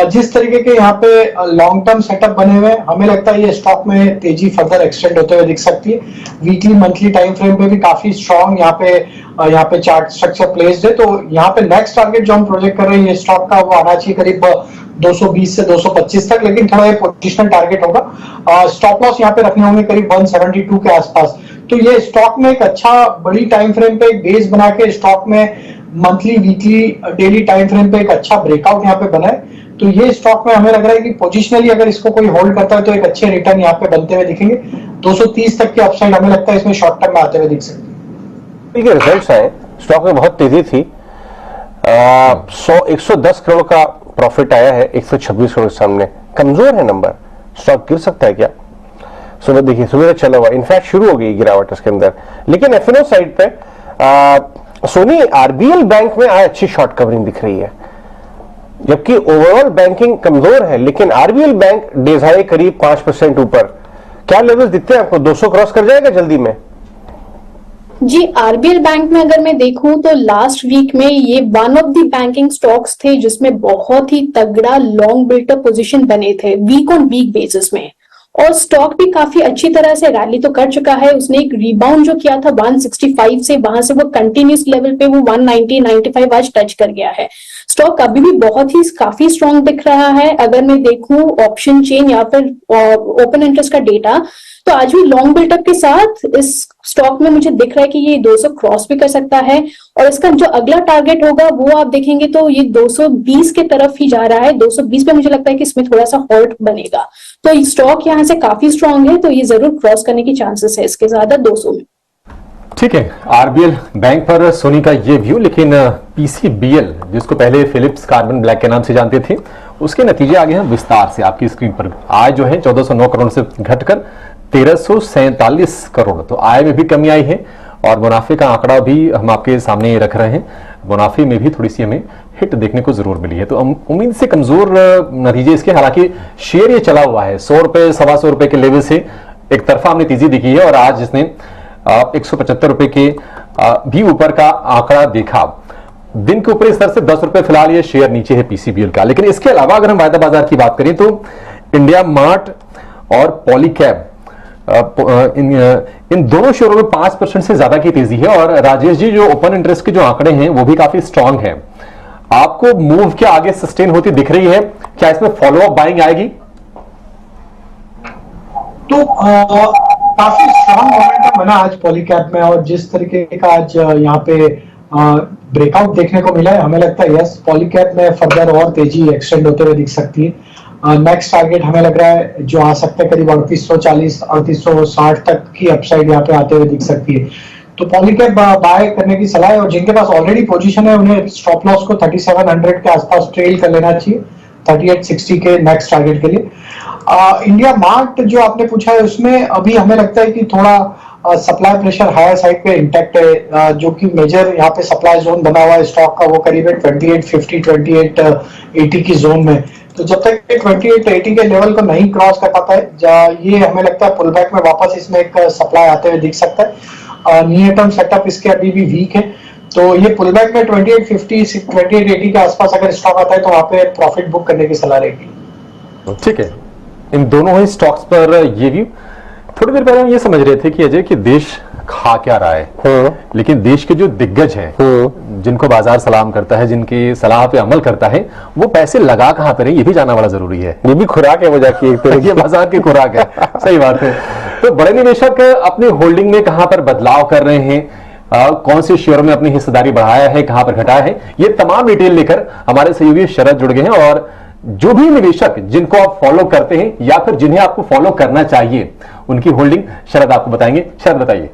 जिस तरीके के यहाँ पे लॉन्ग टर्म सेटअप बने हुए हमें लगता है ये स्टॉक में तेजी फर्दर एक्सटेंड होते हुए दिख सकती है। वीकली मंथली टाइम फ्रेम पे भी काफी स्ट्रांग यहाँ पे चार्ट स्ट्रक्चर प्लेस्ड है। तो यहाँ पे नेक्स्ट टारगेट जो हम प्रोजेक्ट कर रहे हैं ये स्टॉक का वो आना चाहिए करीब 220 से 225 तक, लेकिन थोड़ा ये पोजिशनल टारगेट होगा। स्टॉप लॉस यहाँ पे रखने होंगे करीब 172 के आसपास। तो ये स्टॉक में एक अच्छा बड़ी टाइम फ्रेम पे एक बेस बना के स्टॉक में monthly weekly daily time frame पे एक अच्छा ब्रेकआउट यहाँ पे बना है। तो ये स्टॉक में हमें लग रहा है कि पोजिशनली अगर इसको कोई होल्ड करता है तो एक अच्छे रिटर्न यहाँ पे बनते हुए दिखेंगे। 230 तक की अपसाइड हमें लगता है इसमें शॉर्ट टर्म में आते हुए दिख सकती है। ठीक है, रिजल्ट्स आए, स्टॉक में बहुत तेजी थी। 110 करोड़ का प्रॉफिट आया है 126 करोड़ के सामने। कमजोर है नंबर, स्टॉक गिर सकता है क्या? सुबह देखिए, सुबह चला हुआ, इनफैक्ट शुरू हो गई गिरावट इसके अंदर। लेकिन एफएनओ साइड पे सोनी आरबीएल बैंक में आज अच्छी शॉर्ट कवरिंग दिख रही है, जबकि ओवरऑल बैंकिंग कमजोर है। लेकिन आरबीएल बैंक डेज हाई करीब 5% ऊपर। क्या लेवल्स दिखते हैं आपको? 200 क्रॉस कर जाएगा जल्दी में? जी, आरबीएल बैंक में अगर मैं देखूं तो लास्ट वीक में ये one of the banking stocks थे जिसमें बहुत ही तगड़ा लॉन्ग बिल्टअप पोजीशन बने थे वीक ऑन वीक बेसिस में, और स्टॉक भी काफी अच्छी तरह से रैली तो कर चुका है। उसने एक रिबाउंड जो किया था 165 से, वहां से वो कंटिन्यूस लेवल पे वो 190-95 आज टच कर गया है। स्टॉक अभी भी बहुत ही काफी स्ट्रॉन्ग दिख रहा है। अगर मैं देखूं ऑप्शन चेन या फिर ओपन इंटरेस्ट का डेटा, तो आज भी लॉन्ग बिल्टअप के साथ इस स्टॉक में मुझे दिख रहा है कि ये 200 क्रॉस भी कर सकता है, और इसका जो अगला टारगेट होगा वो आप देखेंगे तो ये 220 के तरफ ही जा रहा है। 220 पे मुझे लगता है कि इसमें थोड़ा सा हॉल्ट बनेगा। तो ये स्टॉक यहाँ से काफी स्ट्रॉन्ग है, तो ये जरूर क्रॉस करने की चांसेस है इसके ज्यादा 200 में। ठीक है, आरबीएल बैंक पर सोनी का ये व्यू। लेकिन पीसीबीएल, जिसको पहले फिलिप्स कार्बन ब्लैक के नाम से जानते थे, उसके नतीजे आ गए हैं विस्तार से आपकी स्क्रीन पर। आय जो है 1409 करोड़ से घटकर 1347 करोड़। तो आय में भी कमी आई है, और मुनाफे का आंकड़ा भी हम आपके सामने रख रहे हैं। मुनाफे में भी थोड़ी सी हमें हिट देखने को जरूर मिली है, तो उम्मीद से कमजोर नतीजे इसके। हालांकि शेयर ये चला हुआ है 100 रुपए, 125 रुपए के लेवल से एक तरफा हमने तेजी दिखी है, और आज इसने 175 रुपए के भी ऊपर का आंकड़ा देखा। दिन के ऊपर स्तर से 10 रुपए फिलहाल ये शेयर नीचे है पीसीबीएल का। लेकिन इसके अलावा अगर हम वायदा बाजार की बात करें तो इंडिया मार्ट और पॉलीकैब, इन दोनों शेयरों में 5% से ज्यादा की तेजी है। और राजेश जी, जो ओपन इंटरेस्ट के जो आंकड़े हैं वो भी काफी स्ट्रांग है। आपको मूव के आगे सस्टेन होती दिख रही है क्या? इसमें फॉलो अप बाइंग आएगी? तो काफी स्ट्रांग मोमेंटम बना आज पॉलीकैब में, और जिस तरीके का आज यहाँ पे ब्रेकआउट देखने को मिला है, हमें लगता है यस पॉलीकैब में फर्दर और तेजी एक्सटेंड होते हुए दिख सकती है। नेक्स्ट टारगेट हमें लग रहा है जो आ सकता है करीब 3840 3860 तक की अपसाइड यहाँ पे आते हुए दिख सकती है। तो पॉलीकैब बाय करने की सलाह है, और जिनके पास ऑलरेडी पोजीशन है उन्हें स्टॉप लॉस को 3700 के आसपास ट्रेल कर लेना चाहिए 3860 के नेक्स्ट टारगेट के लिए। इंडिया मार्ट जो आपने पूछा है उसमें अभी हमें लगता है कि थोड़ा सप्लाई प्रेशर हायर साइड पे इंटैक्ट है, जो कि मेजर यहाँ पे सप्लाई जोन बना हुआ है स्टॉक का वो करीब 2850 2880 की जोन में। तो जब तक 2880 के लेवल को नहीं क्रॉस कर पाता है, ये हमें लगता है पुल बैक में वापस इसमें एक सप्लाई आते हुए दिख सकता है। नियर टर्म सेटअप इसके अभी भी वीक है, तो ये पुल बैक में 2850 2880 के आसपास अगर स्टॉक आता है तो वहां पे प्रॉफिट बुक करने की सलाह रहेगी। ठीक है, इन दोनों ही स्टॉक्स पर ये भी थोड़ी देर पहले हम ये समझ रहे थे कि अजय कि देश खा क्या रहा है, लेकिन देश के जो दिग्गज हैं, जिनको बाजार सलाम करता है, जिनकी सलाह पे अमल करता है, वो पैसे लगा कहां पर है ये भी जानना बड़ा जरूरी है। ये भी खुराक है वजह की, एक तरह ये बाजार की खुराक है। सही बात है। तो बड़े निवेशक अपनी होल्डिंग में कहां पर बदलाव कर रहे हैं, कौन से शेयरों में अपनी हिस्सेदारी बढ़ाया है, कहां पर घटाया है, ये तमाम डिटेल लेकर हमारे सहयोगी शरद जुड़ गए हैं, और जो भी निवेशक जिनको आप फॉलो करते हैं या फिर जिन्हें आपको फॉलो करना चाहिए, उनकी होल्डिंग शरद आपको बताएंगे। शरद बताइए।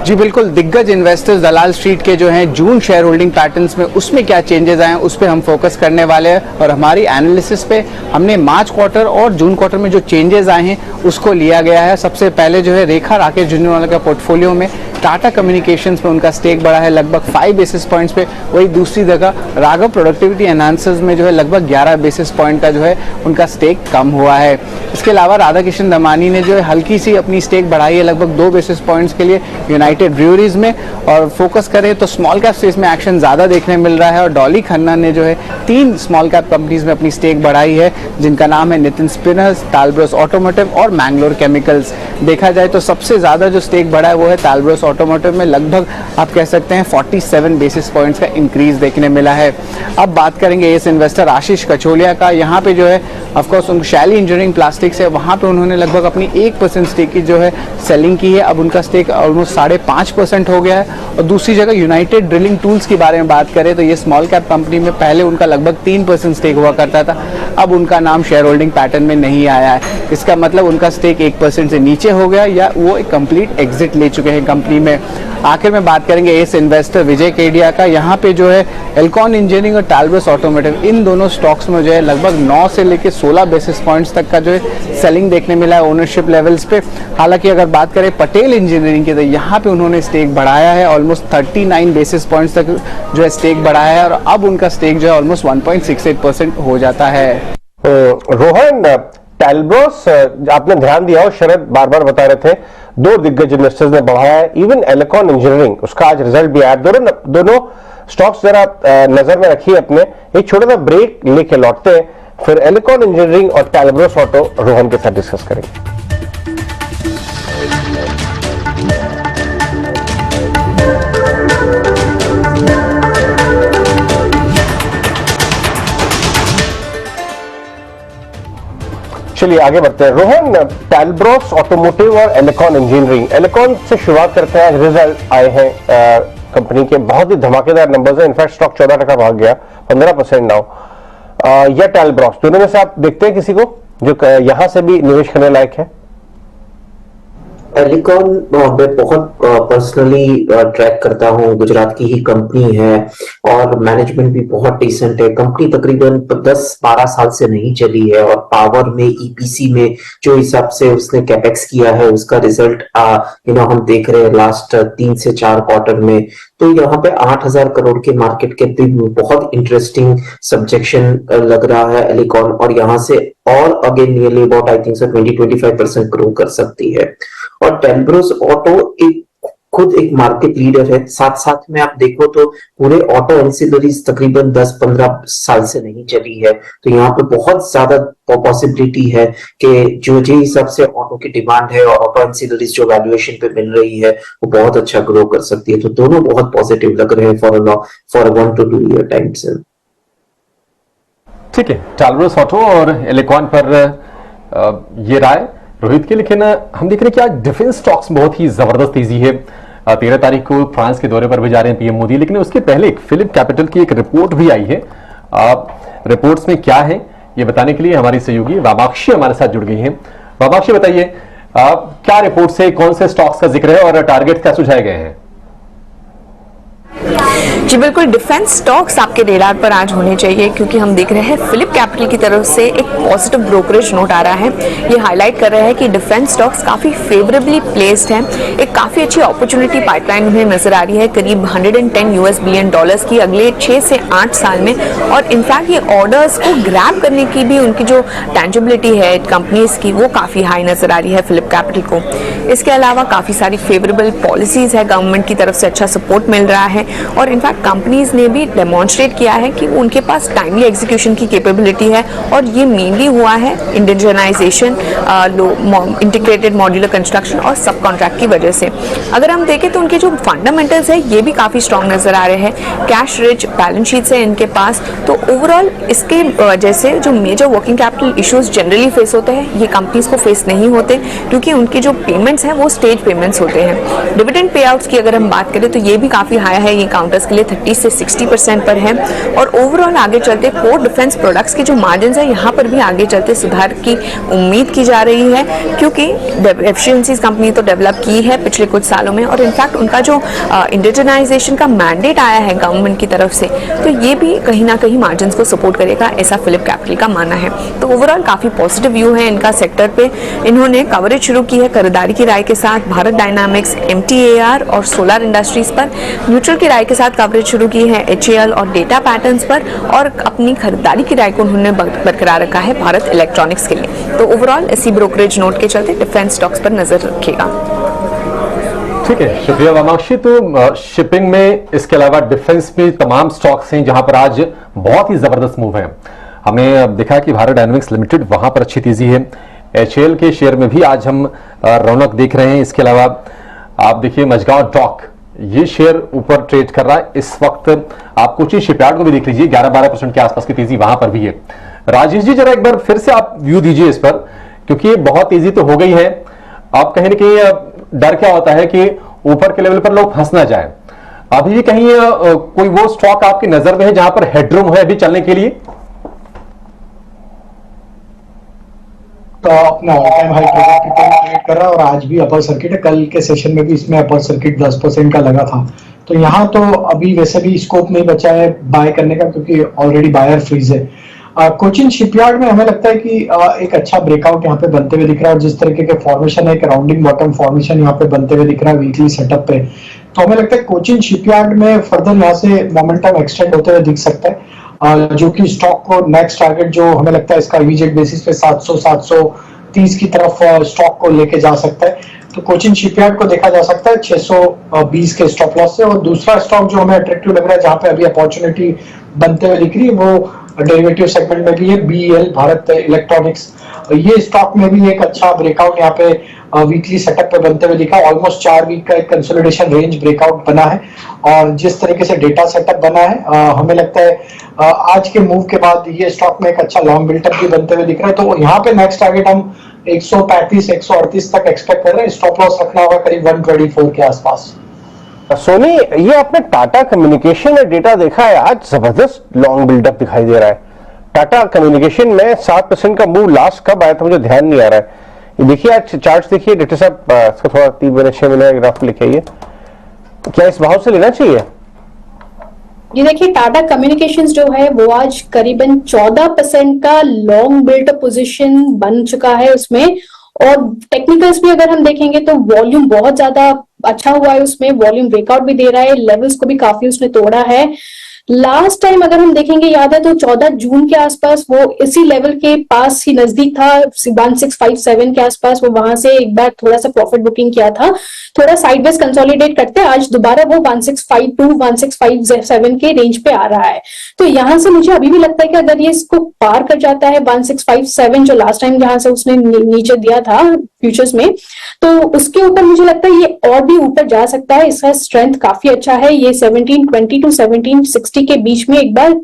जी बिल्कुल, दिग्गज इन्वेस्टर्स दलाल स्ट्रीट के जो हैं जून शेयर होल्डिंग पैटर्न्स में उसमें क्या चेंजेस आए हैं उस पर हम फोकस करने वाले हैं, और हमारी एनालिसिस पे हमने मार्च क्वार्टर और जून क्वार्टर में जो चेंजेस आए हैं उसको लिया गया है। सबसे पहले जो है रेखा राकेश झुंझुनवाला का पोर्टफोलियो में टाटा कम्युनिकेशंस पे उनका स्टेक बढ़ा है लगभग 5 बेसिस पॉइंट्स पे। वही दूसरी जगह राघव प्रोडक्टिविटी एनहांसर्स में जो है लगभग 11 बेसिस पॉइंट का जो है उनका स्टेक कम हुआ है। इसके अलावा राधा किशन दमानी ने जो है हल्की सी अपनी स्टेक बढ़ाई है लगभग 2 बेसिस पॉइंट्स के लिए यूनाइटेड ब्रूअरीज में। और फोकस करें तो स्मॉल कैप स्पेस में एक्शन ज्यादा देखने मिल रहा है, और डॉली खन्ना ने जो है 3 स्मॉल कैप कंपनीज में अपनी स्टेक बढ़ाई है, जिनका नाम है नितिन स्पिनर्स, टालब्रोस ऑटोमोटिव और मैंगलोर केमिकल्स। देखा जाए तो सबसे ज्यादा जो स्टेक बढ़ा है वो है टालब्रोस ऑटोमोटिव में, लगभग आप कह सकते हैं 47 बेसिस पॉइंट्स का इंक्रीज देखने मिला है। अब बात करेंगे इस इन्वेस्टर आशीष कचोलिया का। यहाँ पे जो है ऑफकोर्स शैली इंजीनियरिंग प्लास्टिक्स है, वहाँ पे उन्होंने लगभग अपनी 1% स्टेक की जो है सेलिंग की है। अब उनका स्टेक ऑलमोस्ट 5.5% हो गया है। और दूसरी जगह यूनाइटेड ड्रिलिंग टूल्स के बारे में बात करें तो ये स्मॉल कैप कंपनी में पहले उनका लगभग 3% स्टेक हुआ करता था, अब उनका नाम शेयर होल्डिंग पैटर्न में नहीं आया है। इसका मतलब उनका स्टेक 1% से नीचे हो गया या वो एक कंप्लीट एग्जिट ले चुके हैं कंपनी में। आखिर में बात करेंगे इस इन्वेस्टर विजय केडिया का। यहाँ पे जो है एल्कॉन इंजीनियरिंग और टालब्रोस ऑटोमोटिव इन दोनों स्टॉक्स में जो है लगभग 9 से लेकर 16 बेसिस पॉइंट्स तक का जो है सेलिंग देखने मिला है ओनरशिप लेवल्स पे। हालांकि अगर बात करें पटेल इंजीनियरिंग की तो यहाँ पे उन्होंने स्टेक बढ़ाया है, ऑलमोस्ट 39 बेसिस पॉइंट्स तक जो है स्टेक बढ़ाया है, और अब उनका स्टेक जो है ऑलमोस्ट 1.68% हो जाता है। रोहन, टालब्रोस आपने ध्यान दिया हो, शरद बार बार बता रहे थे 2 दिग्गज इन्वेस्टर्स ने बढ़ाया है, इवन एलेकॉन इंजीनियरिंग उसका आज रिजल्ट भी आया। दोनों स्टॉक्स जरा नजर में रखिए अपने। एक छोटा सा ब्रेक लेके लौटते हैं, फिर एलेकॉन इंजीनियरिंग और टालब्रोस ऑटो रोहन के साथ डिस्कस करेंगे। चलिए आगे बढ़ते हैं। रोहन, टालब्रोस ऑटोमोटिव और एलेकॉन इंजीनियरिंग, एलेकॉन से शुरुआत करते हैं। रिजल्ट आए हैं कंपनी के, बहुत ही धमाकेदार नंबर्स हैं। इनफैक्ट स्टॉक 14% भाग गया, 15% नाउ। या टालब्रोस, दोनों में से आप देखते हैं किसी को जो यहां से भी निवेश करने लायक है? एलिकॉन मैं बहुत पर्सनली ट्रैक करता हूँ, गुजरात की ही कंपनी है और मैनेजमेंट भी बहुत डिसेंट है। कंपनी तकरीबन 10-12 साल से नहीं चली है और पावर में ईपीसी में जो हिसाब से उसने कैपेक्स किया है उसका रिजल्ट हम देख रहे हैं लास्ट 3 से 4 क्वार्टर में। तो यहाँ पे 8,000 करोड़ के मार्केट कैप भी बहुत इंटरेस्टिंग सब्जेक्शन लग रहा है एलिकॉन, और यहाँ से और again nearly about I think 20-25% grow कर सकती है। और टालब्रोस ऑटो खुद एक मार्केट लीडर है। साथ साथ में आप देखो तो पूरे ऑटो एंसिलरीज तकरीबन 10-15 साल से नहीं चली है, तो यहाँ पे बहुत ज्यादा पॉसिबिलिटी है कि जो हिसाब से ऑटो की डिमांड है और ऑटो एंसिलरीज जो वैल्यूएशन पे मिल रही है वो बहुत अच्छा ग्रो कर सकती है। तो दोनों बहुत पॉजिटिव लग रहे हैं फॉर 1 to 2 ईयर टाइम से। ठीक है, टालब्रोस ऑटो और एलेकॉन पर ये राय रोहित की। लेकिन हम देख रहे हैं कि आज डिफेंस स्टॉक्स में बहुत ही जबरदस्त तेजी है। 13 तारीख को फ्रांस के दौरे पर भी जा रहे हैं पीएम मोदी, लेकिन उसके पहले एक फिलिप कैपिटल की एक रिपोर्ट भी आई है। रिपोर्ट्स में क्या है ये बताने के लिए हमारी सहयोगी वामाक्षी हमारे साथ जुड़ गई हैं। वामाक्षी बताइए क्या रिपोर्ट से कौन से स्टॉक्स का जिक्र है और टारगेट क्या सुझाए गए हैं? जी बिल्कुल, डिफेंस स्टॉक्स आपके रेडार पर आज होने चाहिए क्योंकि हम देख रहे हैं फिलिप कैपिटल की तरफ से एक पॉजिटिव ब्रोकरेज नोट आ रहा है। ये हाईलाइट कर रहा है कि डिफेंस स्टॉक्स काफी फेवरेबली प्लेस्ड हैं। एक काफी अच्छी अपॉर्चुनिटी पाइपलाइन उन्हें नजर आ रही है, करीब $110 बिलियन की अगले 6 से 8 साल में। और इनफैक्ट ये ऑर्डर्स को ग्रैब करने की भी उनकी जो टेंजिबिलिटी है कंपनीज की वो काफी हाई नजर आ रही है फिलिप कैपिटल को। इसके अलावा काफी सारी फेवरेबल पॉलिसीज है, गवर्नमेंट की तरफ से अच्छा सपोर्ट मिल रहा है और इनफैक्ट कंपनीज ने भी डेमोन्स्ट्रेट किया है कि उनके पास टाइमली एग्जीक्यूशन की कैपेबिलिटी है और ये मेनली हुआ है इंडिजनाइजेशन, इंटीग्रेटेड मॉड्यूलर कंस्ट्रक्शन और सब कॉन्ट्रैक्ट की वजह से। अगर हम देखें तो उनके जो फंडामेंटल्स है ये भी काफी स्ट्रॉन्ग नजर आ रहे हैं। कैश रिच बैलेंस शीट्स है इनके पास, तो ओवरऑल इसके जैसे जो major working capital issues generally face होते हैं ये कंपनीज को फेस नहीं होते क्योंकि उनकी जो पेमेंट्स हैं वो स्टेज पेमेंट्स होते हैं। डिविडेंड पे आउट्स की अगर हम बात करें तो ये भी काफी हाई है, ये काउंटर्स के लिए 30 से 60% पर है। और ओवरऑल आगे चलते कोर डिफेंस प्रोडक्ट्स के जो मार्जिन है यहाँ पर भी आगे चलते सुधार की उम्मीद की जा रही है, क्योंकि एफिशिएंसीज कंपनी तो डेवलप की है पिछले कुछ सालों में, और इनफैक्ट उनका जो इंडिजिनाइजेशन का मैंडेट आया है गवर्नमेंट की तरफ से, तो ये भी कहीं ना कहीं मार्जिन को सपोर्ट करेगा, ऐसा फिलिप कैपिटल का मानना है। तो ओवरऑल काफी पॉजिटिव व्यू है इनका सेक्टर पे। इन्होंने कवरेज शुरू की है खरीदारी की राय के साथ भारत डायनामिक्स, MTAR और सोलर इंडस्ट्रीज पर, न्यूट्रल की राय के साथ कवरेज शुरू की है HAL और डेटा पैटर्न्स पर, और अपनी खरीदारी की राय को उन्होंने बरकरार रखा है भारत इलेक्ट्रॉनिक्स के लिए। तो ओवरऑल इसी ब्रोकरेज नोट के चलते डिफेंस स्टॉक्स पर नजर रखेगा। ठीक है, शुक्रिया वामाक्षी। तो शिपिंग में इसके अलावा डिफेंस में तमाम स्टॉक्स हैं जहां पर आज बहुत ही जबरदस्त मूव है। हमें दिखा कि भारत डायनामिक्स लिमिटेड वहां पर अच्छी तेजी है, HAL के शेयर में भी आज हम रौनक देख रहे हैं। इसके अलावा आप देखिए मझगांव डॉक, ये शेयर ऊपर ट्रेड कर रहा है इस वक्त। आप कोची शिपयार्ड को भी देख लीजिए, 11-12% के आसपास की तेजी वहां पर भी है। राजेश जी जरा एक बार फिर से आप व्यू दीजिए इस पर, क्योंकि बहुत तेजी तो हो गई है। आप कहीं ना कहीं डर क्या होता है कि ऊपर के लेवल पर लोग फंस ना जाए। अभी कहीं कोई वो स्टॉक आपकी नजर में है जहां पर हेडरूम है अभी चलने के लिए? तो अपना ऑल टाइम हाई ट्रेड कर रहा है और आज भी अपर सर्किट है। कल के सेशन में भी इसमें अपर सर्किट 10% का लगा था। तो यहाँ तो अभी वैसे भी स्कोप नहीं बचा है बाय करने का, क्योंकि ऑलरेडी बायर फ्रीज है। कोचिन शिपयार्ड में हमें लगता है कि एक अच्छा ब्रेकआउट यहाँ पे बनते हुए दिख रहा है, और जिस तरीके के फॉर्मेशन है, एक राउंडिंग बॉटम फॉर्मेशन यहाँ पे बनते हुए दिख रहा है वीकली सेटअप पे। तो हमें लगता है कोचिन शिपयार्ड में फर्दर यहाँ से मोमेंटम एक्सटेंड होते हुए दिख सकता है, जो कि स्टॉक को नेक्स्ट टारगेट जो हमें लगता है इसका इमीडिएट बेसिस पे 700-730 की तरफ स्टॉक को लेके जा सकता है। तो कोचिन शिपयार्ड को देखा जा सकता है 620 के स्टॉप लॉस से। और दूसरा स्टॉक जो हमें अट्रैक्टिव लग रहा है, जहां पे अभी अपॉर्चुनिटी बनते हुए दिख रही है, वो डेरिवेटिव सेगमेंट में भी है, BEL भारत इलेक्ट्रॉनिक्स। ये स्टॉक में भी एक अच्छा ब्रेकआउट यहाँ पे वीकली सेटअप पे बनते हुए दिखा। ऑलमोस्ट 4 वीक का एक कंसोलिडेशन रेंज ब्रेकआउट बना है, और जिस तरीके से डेटा सेटअप बना है हमें लगता है आज के मूव के बाद ये स्टॉक में एक अच्छा लॉन्ग बिल्टअप भी बनते हुए दिख रहा है। तो यहाँ पे नेक्स्ट टारगेट हम 135-138 तक एक्सपेक्ट कर रहे हैं। स्टॉप लॉस रखना होगा करीब 124 के आसपास। सोनी, ये आपने टाटा कम्युनिकेशन में डेटा देखा है, आज जबरदस्त लॉन्ग बिल्डअप दिखाई दे रहा है। टाटा कम्युनिकेशन में 7% का मूव लास्ट कब आया था मुझे ध्यान नहीं आ रहा है। ये देखिए आज चार्ट देखिए डॉक्टर साहब, इसको थोड़ा 3 महीने 6 महीने ग्राफ लिखे आइए, क्या इस भाव से लेना चाहिए? ये देखिए टाटा कम्युनिकेशंस जो है वो आज करीबन 14% का लॉन्ग बिल्टअप पोजीशन बन चुका है उसमें। और टेक्निकल्स भी अगर हम देखेंगे तो वॉल्यूम बहुत ज्यादा अच्छा हुआ है उसमें, वॉल्यूम ब्रेकआउट भी दे रहा है, लेवल्स को भी काफी उसने तोड़ा है। लास्ट टाइम अगर हम देखेंगे याद है तो 14 जून के आसपास वो इसी लेवल के पास ही नजदीक था, 1657 के आसपास। वो वहां से एक बार थोड़ा सा प्रॉफिट बुकिंग किया था, थोड़ा साइडवेज कंसोलिडेट करते हैं, आज दोबारा वो 1652-1657 के रेंज पे आ रहा है। तो यहां से मुझे अभी भी लगता है कि अगर ये इसको पार कर जाता है 1657 जो लास्ट टाइम जहां से उसने नीचे दिया था फ्यूचर्स में, तो उसके ऊपर मुझे लगता है ये और भी ऊपर जा सकता है। इसका स्ट्रेंथ काफी अच्छा है, ये 1720 to 1760 के बीच में एक बार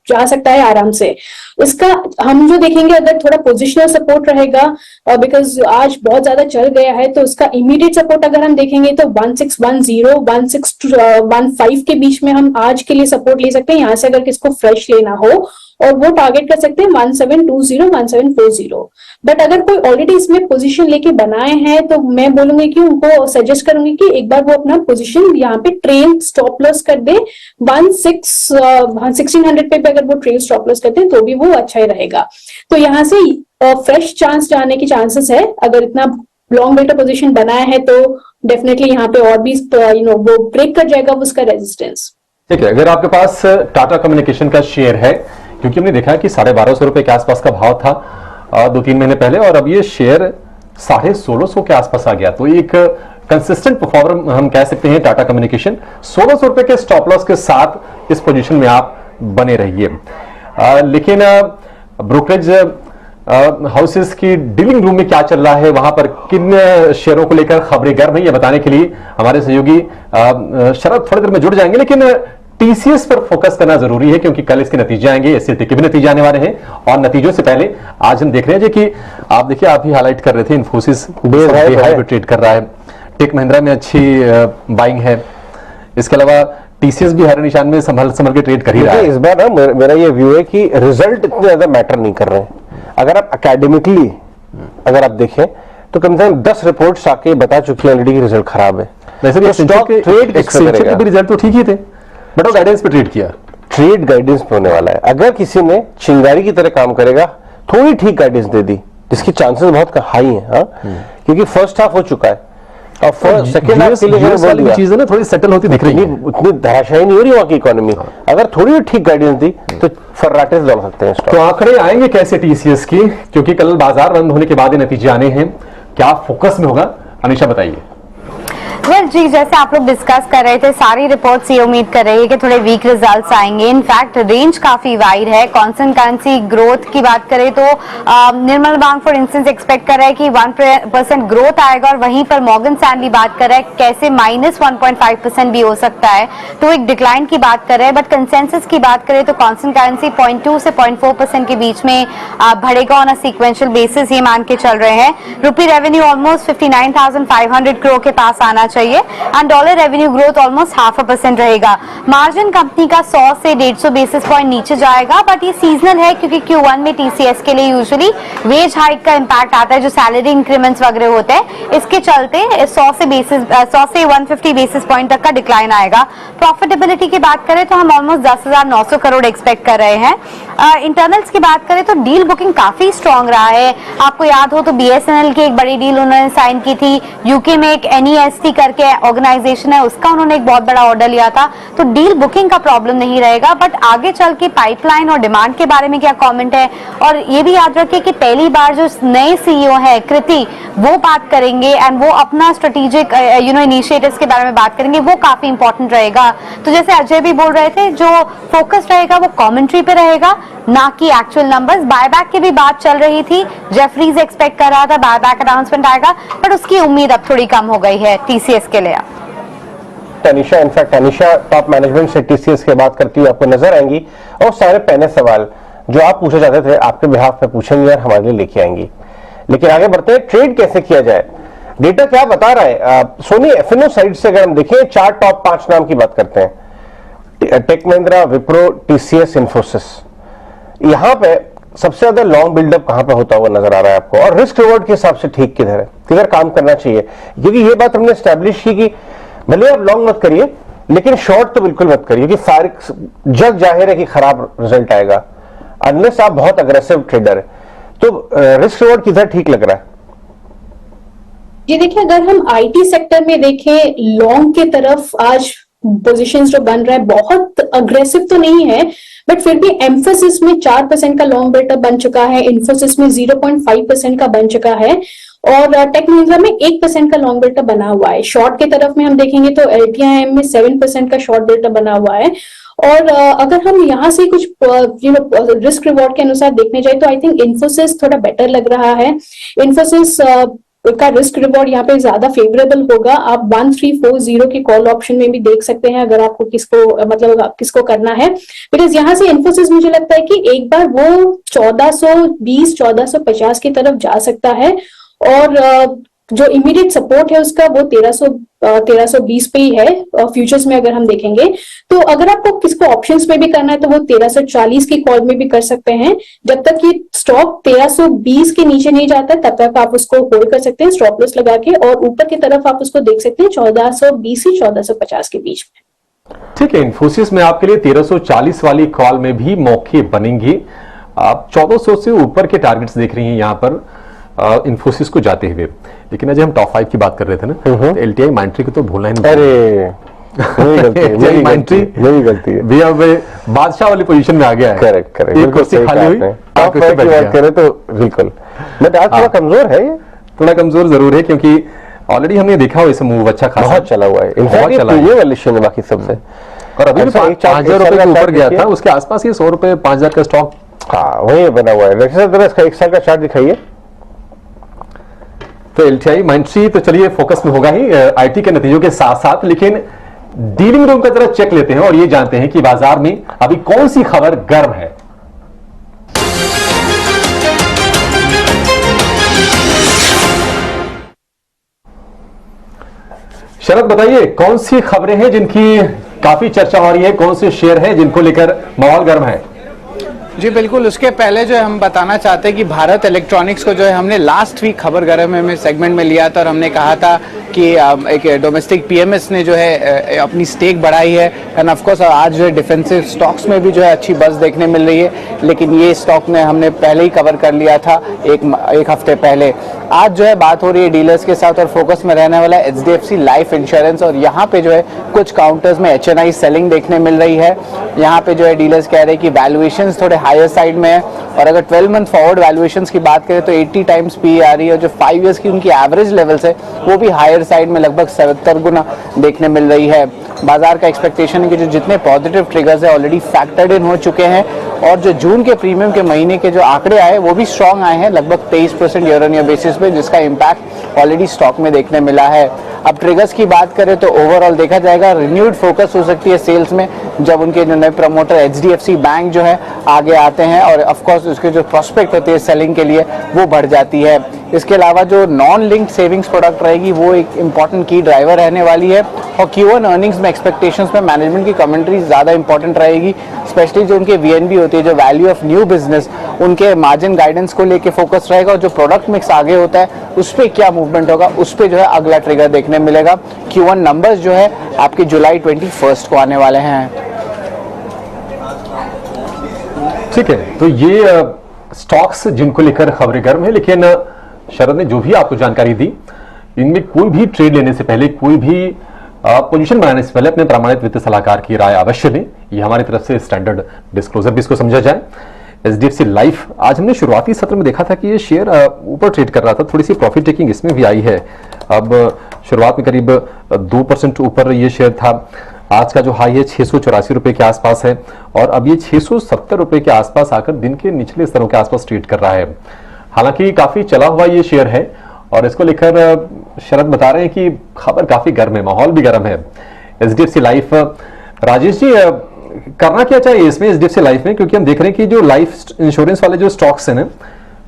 जा सकता है आराम से। इसका हम जो देखेंगे अगर थोड़ा पोजिशनल सपोर्ट रहेगा, बिकॉज आज बहुत ज्यादा चल गया है, तो इसका इमीडिएट सपोर्ट अगर हम देखेंगे तो 1610 1615 के बीच में हम आज के लिए सपोर्ट ले सकते हैं। यहाँ से अगर किसको फ्रेश लेना हो, और वो टारगेट कर सकते हैं 1720 1740। बट अगर कोई ऑलरेडी इसमें पोजीशन लेके बनाए हैं तो मैं बोलूंगी कि उनको सजेस्ट करूंगी कि एक बार वो अपना पोजीशन यहाँ पे ट्रेल स्टॉप लॉस कर दे 1600 पे अगर वो ट्रेल स्टॉप लॉस करते हैं तो भी वो अच्छा ही रहेगा। तो यहाँ से फ्रेश चांस जाने की चांसेस है, अगर इतना लॉन्ग बेटर पोजीशन बनाया है तो डेफिनेटली यहाँ पे और भी वो ब्रेक कर जाएगा उसका रेजिस्टेंस। ठीक है, अगर आपके पास टाटा कम्युनिकेशन का शेयर है, क्योंकि हमने देखा है कि 1250 रुपए के आसपास का भाव था 2-3 महीने पहले, और अब ये शेयर 1650 के आसपास आ गया, तो एक कंसिस्टेंट परफॉर्मर हम कह सकते हैं टाटा कम्युनिकेशन। 1600 रुपए के स्टॉप लॉस के साथ इस पोजीशन में आप बने रहिए। लेकिन ब्रोकरेज हाउसेस की डीलिंग रूम में क्या चल रहा है, वहां पर किन शेयरों को लेकर खबरें गर्म है, ये बताने के लिए हमारे सहयोगी शरद थोड़ी देर में जुड़ जाएंगे। लेकिन टीसीएस पर फोकस करना जरूरी है, क्योंकि कल इसके नतीजे आएंगे, एससीटी के भी नतीजे आने वाले हैं। और नतीजों से पहले आज हम देख रहे हैं कि आप देखिए, आप ही हाईलाइट कर रहे थे, इन्फोसिस हाई पे ट्रेड कर रहा है, टेक महिंद्रा में अच्छी बाइंग है, इसके अलावा टीसीएस भी हर निशान में संभल के ट्रेड कर ही रहा है। इस बार ना मेरा ये व्यू है कि रिजल्ट इतने ज्यादा मैटर नहीं कर रहे हैं। अगर आप एकेडमिकली अगर आप देखें तो कम से कम 10 रिपोर्ट्स आके बता चुकी है ऑलरेडी कि रिजल्ट खराब है। वैसे भी स्टॉक ट्रेड के भी रिजल्ट तो ठीक ही थे, बट वो गाइडेंस पे ट्रेड किया। ट्रेड गाइडेंस पे होने वाला है। अगर किसी ने चिंगारी की तरह काम करेगा, थोड़ी ठीक गाइडेंस दे दी, जिसकी चांसेस बहुत हाई हैं, हाँ, क्योंकि फर्स्ट हाफ हो चुका है और सेकंड हाफ के लिए वाली चीजें ना थोड़ी सेटल होती दिख रही है, उतनी धराशायी नहीं हो रही वहां की इकोनॉमी। अगर थोड़ी ठीक गाइडेंस दी तो फर्राटे दौड़ सकते हैं। तो आंकड़े आएंगे कैसे टीसीएस की, क्योंकि कल बाजार बंद होने के बाद ये नतीजे आने हैं, क्या फोकस में होगा, अनिशा बताइए। वेल जी, जैसे आप लोग डिस्कस कर रहे थे, सारी रिपोर्ट्स ये उम्मीद कर रही है कि थोड़े वीक रिजल्ट्स आएंगे। इनफैक्ट रेंज काफी वाइड है। कांस्टेंट करेंसी ग्रोथ की बात करें तो निर्मल बैंक फॉर इंस्टेंस एक्सपेक्ट कर रहा है कि 1% ग्रोथ आएगा, और वहीं पर मॉर्गन स्टैनली बात कर रहा है कैसे -1.5% भी हो सकता है, तो एक डिक्लाइन की बात कर रहे हैं। बट कंसेंसस की बात करें तो कांस्टेंट करेंसी 0.2 से 0.4% के बीच में बढ़ेगा ऑन अ सीक्वेंशियल बेसिस, ये मान के चल रहे हैं। रुपी रेवेन्यू ऑलमोस्ट 59,500 करोड़ के पास आना चाहिए, and dollar revenue growth almost 0.5% रहेगा। मार्जिन कंपनी का 100 से 150 बेसिस पॉइंट नीचे जाएगा, बट ये सीजनल है क्योंकि Q1 में टीसीएस के लिए यूजुअली वेज हाइक का इंपैक्ट आता है, जो सैलरी इंक्रीमेंट्स वगैरह होते हैं, इसके चलते 100 से 150 बेसिस पॉइंट तक का डिक्लाइन आएगा। प्रॉफिटेबिलिटी की बात करें तो हम ऑलमोस्ट 10,900 करोड़ एक्सपेक्ट कर रहे हैं। इंटरनल्स की बात करें तो डील बुकिंग काफी स्ट्रॉन्ग रहा है। आपको याद हो तो BSNL की एक बड़ी डील उन्होंने साइन की थी। यूके में एक NEST करके ऑर्गेनाइजेशन है, उसका उन्होंने एक बहुत बड़ा ऑर्डर लिया था, तो डील बुकिंग का प्रॉब्लम नहीं रहेगा। बट आगे चल के पाइपलाइन और डिमांड के बारे में क्या कमेंट है, और ये भी याद रखिए कि पहली बार जो नए CEO है कृति, वो बात करेंगे एंड वो अपना स्ट्रेटेजिक इनिशिएटिव्स के बारे में बात करेंगे, वो काफी इंपॉर्टेंट रहेगा। तो जैसे अजय भी बोल रहे थे, जो फोकस रहेगा वो कमेंट्री पे रहेगा, ना कि एक्चुअल नंबर्स। बायबैक की भी बात चल रही थी, जेफरीज एक्सपेक्ट कर रहा था बायबैक अनाउंसमेंट आएगा, बट उसकी उम्मीद अब थोड़ी कम हो गई है टीसीएस के लिए। Anisha, in fact Anisha top management से टीसीएस की बात करती हुई आपको नजर आएंगी, और सारे पहले सवाल जो आप पूछे जाते थे आपके बिहाफ पे पूछेंगी और हमारे लिए लेके आएंगी। लेकिन आगे बढ़ते हैं, ट्रेड कैसे किया जाए, डेटा क्या बता रहा है। सोनी एफएनओ साइड से अगर हम देखें, 4 टॉप 5 नाम की बात करते हैं, टेक महिंद्रा, विप्रो, टीसीएस, इन्फोसिस। यहां पे सबसे ज्यादा लॉन्ग बिल्डअप कहां पे होता हुआ नजर आ रहा है आपको, और रिस्क रिवॉर्ड के हिसाब से ठीक किधर है, किधर काम करना चाहिए। क्योंकि ये बात हमने स्टैब्लिश की कि भले आप लॉन्ग मत करिए, लेकिन शॉर्ट तो बिल्कुल मत करिए, कि सारे जग जाहिर है कि खराब रिजल्ट आएगा अनलेस आप बहुत अग्रेसिव ट्रेडर है। तो रिस्क रिवॉर्ड किधर ठीक लग रहा है? ये देखिए, अगर हम आईटी सेक्टर में देखें, लॉन्ग के तरफ आज पोजीशंस जो बन रहा है बहुत अग्रेसिव तो नहीं है, बट फिर भी एम्फोसिस में 4% का लॉन्ग बिल्डअप बन चुका है, इन्फोसिस में 0.5% का बन चुका है, और टेक महिंद्रा में 1% का लॉन्ग बिल्डअप बना हुआ है। शॉर्ट के तरफ में हम देखेंगे तो LTIM में 7% का शॉर्ट बिल्डअप बना हुआ है। और अगर हम यहाँ से कुछ रिस्क रिवॉर्ड के अनुसार देखने जाए तो आई थिंक इन्फोसिस थोड़ा बेटर लग रहा है। इन्फोसिस का रिस्क रिवॉर्ड यहाँ पे ज्यादा फेवरेबल होगा। आप 1340 के कॉल ऑप्शन में भी देख सकते हैं अगर आपको किसको करना है, बिकॉज यहाँ से इन्फोसिस मुझे लगता है कि एक बार वो 1420 1450 की तरफ जा सकता है, और जो इमीडिएट सपोर्ट है उसका वो 1320 पे ही है फ्यूचर्स में अगर हम देखेंगे। तो अगर आपको किसको ऑप्शंस में भी करना है तो वो 1340 की कॉल में भी कर सकते हैं। जब तक ये स्टॉक 1320 के नीचे नहीं जाता तब तक आप उसको होल्ड कर सकते हैं स्टॉप लॉस लगा के, और ऊपर की तरफ आप उसको देख सकते हैं 1420 से 1450 के बीच में। ठीक है, इन्फोसिस में आपके लिए 1340 वाली कॉल में भी मौके बनेंगे। आप 1400 से ऊपर के टारगेट्स देख रही हैं यहाँ पर इन्फोसिस को जाते हुए। लेकिन आज हम टॉप 5 की बात कर रहे थे ना, तो LTI माइंट्री को तो भूलना ही नहीं। अरे मेरी गलती है, भी अब बादशाह वाली पोजीशन में आ गया है। करेक्ट एक कुर्सी खाली हुई, टॉप 5 की बात करें तो बिल्कुल। बट आज थोड़ा कमजोर है, ये थोड़ा कमजोर जरूर है, क्योंकि ऑलरेडी हमने देखा हो इसे मूव अच्छा खासा बहुत चला हुआ है। इनफैक्ट ये वाली शेयर बाकी सबसे, और अभी भी 5,000 रुपए के ऊपर गया था, उसके आसपास ये 100 रुपए 5,000 का स्टॉक वही बना हुआ है। इसका 1 साल का चार्ट दिखाइए। तो LTI माइंट्री तो चलिए फोकस में होगा ही आईटी के नतीजों के साथ साथ, लेकिन डीलिंग रूम का जरा चेक लेते हैं और ये जानते हैं कि बाजार में अभी कौन सी खबर गर्म है। शरद बताइए, कौन सी खबरें हैं जिनकी काफी चर्चा हो रही है, कौन से शेयर हैं जिनको लेकर माहौल गर्म है? जी बिल्कुल, उसके पहले जो है हम बताना चाहते हैं कि भारत इलेक्ट्रॉनिक्स को जो है हमने लास्ट वीक खबर गर्म में सेगमेंट में लिया था और हमने कहा था कि एक डोमेस्टिक पीएमएस ने जो है अपनी स्टेक बढ़ाई है एंड ऑफ कोर्स आज जो है डिफेंसिव स्टॉक्स में भी जो है अच्छी बज़ देखने मिल रही है, लेकिन ये स्टॉक ने हमने पहले ही कवर कर लिया था एक हफ्ते पहले। आज जो है बात हो रही है डीलर्स के साथ और फोकस में रहने वाला एचडीएफसी लाइफ इंश्योरेंस, और यहाँ पे जो है कुछ काउंटर्स में एचएनआई सेलिंग देखने मिल रही है। यहाँ पे जो है डीलर्स कह रहे हैं कि वैल्यूएशंस थोड़े हायर साइड में है और अगर 12 मंथ फॉरवर्ड वैल्यूएशंस की बात करें तो 80 टाइम्स पी आ रही है और जो 5 इयर्स की उनकी एवरेज लेवल्स है वो भी हायर साइड में लगभग 77 गुना देखने मिल रही है। बाजार का एक्सपेक्टेशन है कि जो जितने पॉजिटिव ट्रिगर्स है ऑलरेडी फैक्टर्ड इन हो चुके हैं और जो जून के प्रीमियम के महीने के जो आंकड़े आए वो भी स्ट्रॉन्ग आए हैं लगभग 23% ईयर ऑन ईयर बेसिस पे, जिसका इम्पैक्ट ऑलरेडी स्टॉक में देखने मिला है। अब ट्रिगर्स की बात करें तो ओवरऑल देखा जाएगा रिन्यूड फोकस हो सकती है सेल्स में जब उनके जो नए प्रमोटर एचडीएफसी बैंक जो है आगे आते हैं और ऑफ कोर्स उसके जो प्रोस्पेक्ट होती है सेलिंग के लिए वो बढ़ जाती है। इसके अलावा जो नॉन लिंक्ड सेविंग्स प्रोडक्ट रहेगी वो एक इंपॉर्टेंट की ड्राइवर रहने वाली है और Q1 अर्निंग्स में एक्सपेक्टेशंस में मैनेजमेंट की कमेंट्री ज़्यादा इंपॉर्टेंट रहेगी, स्पेशली जो उनके VNB होती है, जो वैल्यू ऑफ न्यू बिजनेस, उनके मार्जिन गाइडेंस को लेके फोकस रहेगा और जो प्रोडक्ट मिक्स आगे होता है उस पर क्या मूवमेंट होगा उस पर जो है अगला ट्रिगर देखने मिलेगा। Q1 नंबर्स जो है आपके जुलाई 21 को आने वाले हैं। ठीक है, तो ये स्टॉक्स जिनको लेकर खबरें गर्म है, लेकिन शरद ने जो भी आपको जानकारी दी इनमें कोई भी ट्रेड लेने से पहले, कोई भी पोजीशन बनाने से पहले अपने प्रमाणित वित्त सलाहकार की राय अवश्य लें। ये हमारी तरफ से स्टैंडर्ड डिस्क्लोजर भी इसको समझा जाए। एचडीएफसी लाइफ, आज हमने शुरुआती सत्र में देखा था कि ये शेयर ऊपर ट्रेड कर रहा था, थोड़ी सी प्रॉफिट टेकिंग इसमें भी आई है। अब शुरुआत में करीब 2% ऊपर ये शेयर था। आज का जो हाई है 684 रुपए के आसपास है और अब ये 670 रुपए के आसपास आकर दिन के निचले स्तरों के आसपास ट्रेड कर रहा है। हालांकि काफी चला हुआ ये शेयर है और इसको लेकर शरद बता रहे हैं कि खबर काफी गर्म है, माहौल भी गर्म है। एचडीएफसी लाइफ, राजेश जी करना क्या चाहिए इसमें एचडीएफसी लाइफ में, क्योंकि हम देख रहे हैं कि जो लाइफ इंश्योरेंस वाले जो स्टॉक्स हैं ना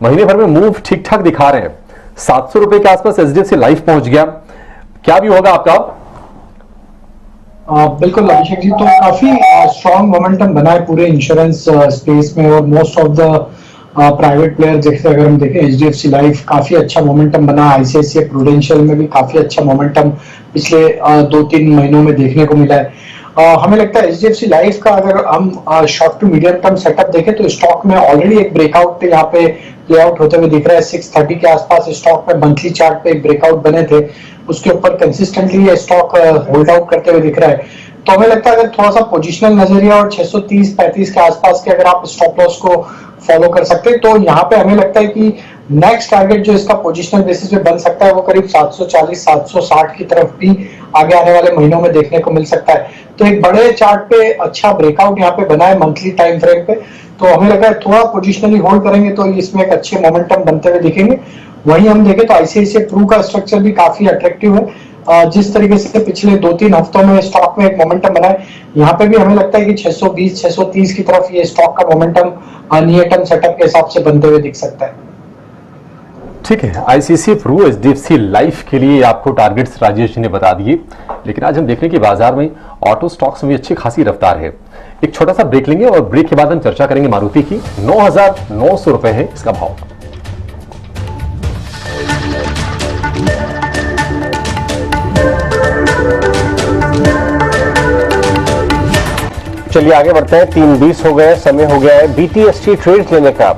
महीने भर में मूव ठीक ठाक दिखा रहे हैं। 700 रुपए के आसपास एचडीएफसी लाइफ पहुंच गया, क्या भी होगा आपका? बिल्कुल अभिषेक जी, तो काफी स्ट्रॉन्ग मोमेंटम बना है पूरे इंश्योरेंस स्पेस में और most of the private player जैसे अगर हम देखें एचडीएफसी लाइफ काफी अच्छा मोमेंटम बना, आईसीआईसीआई प्रूडेंशियल में भी काफी अच्छा मोमेंटम पिछले 2-3 महीनों में देखने को मिला है। हमें लगता है एचडीएफसी लाइफ का अगर हम short to medium term setup देखें तो स्टॉक में ऑलरेडी एक ब्रेकआउट यहाँ पे प्ले आउट होते हुए दिख रहा है। 630 के आसपास स्टॉक में मंथली चार्ट पे एक ब्रेकआउट बने थे, उसके ऊपर कंसिस्टेंटली ये स्टॉक होल्ड आउट करते हुए दिख रहा है। तो हमें लगता है अगर थोड़ा सा पोजिशनल नजरिया और 630-35 के आसपास के अगर आप स्टॉप लॉस को फॉलो कर सकते हैं तो यहाँ पे हमें लगता है कि नेक्स्ट टारगेट जो इसका पोजिशनल बेसिस पे बन सकता है वो करीब 740-760 की तरफ भी आगे आने वाले महीनों में देखने को मिल सकता है। तो एक बड़े चार्ट पे अच्छा ब्रेकआउट यहाँ पे बना है मंथली टाइम फ्रेम पे, तो हमें लगा है थोड़ा पोजिशनली होल्ड करेंगे तो इसमें एक अच्छे मोमेंटम बनते हुए दिखेंगे। वहीं हम देखें तो आईसीआईसीआई प्रू का स्ट्रक्चर भी काफी अट्रैक्टिव है। जिस तरीके से पिछले 2-3 हफ्तों में स्टॉक में एक मोमेंटम बना है, यहाँ पे भी हमें लगता है कि 620-630 की तरफ ये स्टॉक का मोमेंटम नियर टर्म सेटअप के हिसाब से बनते हुए दिख सकता है। ठीक है, आईसीआईसीआई प्रू, एचडीएफसी लाइफ के लिए आपको टारगेट्स राजेश जी ने बता दिए, लेकिन आज हम देख रहे हैं कि बाजार में ऑटो स्टॉक्स में भी अच्छी खासी रफ्तार है। एक छोटा सा ब्रेक लेंगे और ब्रेक के बाद हम चर्चा करेंगे मारुति की। 9,900 रुपए है इसका भाव। चलिए आगे बढ़ते हैं। 3:20 हो गए, समय हो गया है बीटीएसटी ट्रेड्स लेने का।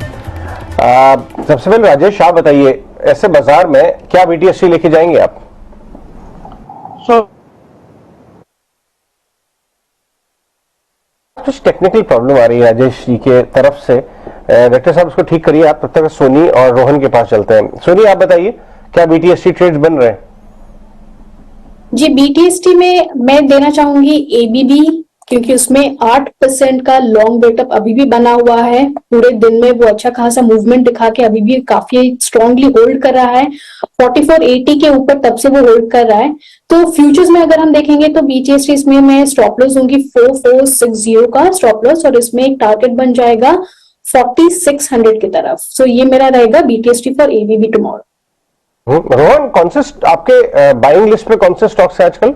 सबसे पहले राजेश आप बताइए, ऐसे बाजार में क्या बीटीएसटी लेके जाएंगे आप? कुछ टेक्निकल प्रॉब्लम आ रही है राजेश जी के तरफ से, डॉक्टर साहब उसको ठीक करिए आप, तब तक सोनी और रोहन के पास चलते हैं। सोनी आप बताइए क्या बीटीएसटी ट्रेड्स बन रहे हैं? जी बीटीएसटी में मैं देना चाहूंगी एबीबी, क्योंकि उसमें 8% का लॉन्ग वेटअप अभी भी बना हुआ है। पूरे दिन में वो अच्छा खासा मूवमेंट दिखा के अभी भी काफी स्ट्रांगली होल्ड कर रहा है। 4480 के ऊपर तब से वो होल्ड कर रहा है। तो फ्यूचर्स में अगर हम देखेंगे तो बीटीएसटी इसमें मैं स्टॉप लॉस दूंगी 4460 का स्टॉप लॉस और इसमें एक टारगेट बन जाएगा 4600 की तरफ। सो ये मेरा रहेगा BTST for ABB tomorrow. Rohan, कौन से आपके बाइंग लिस्ट में कौन से स्टॉक्स है आजकल?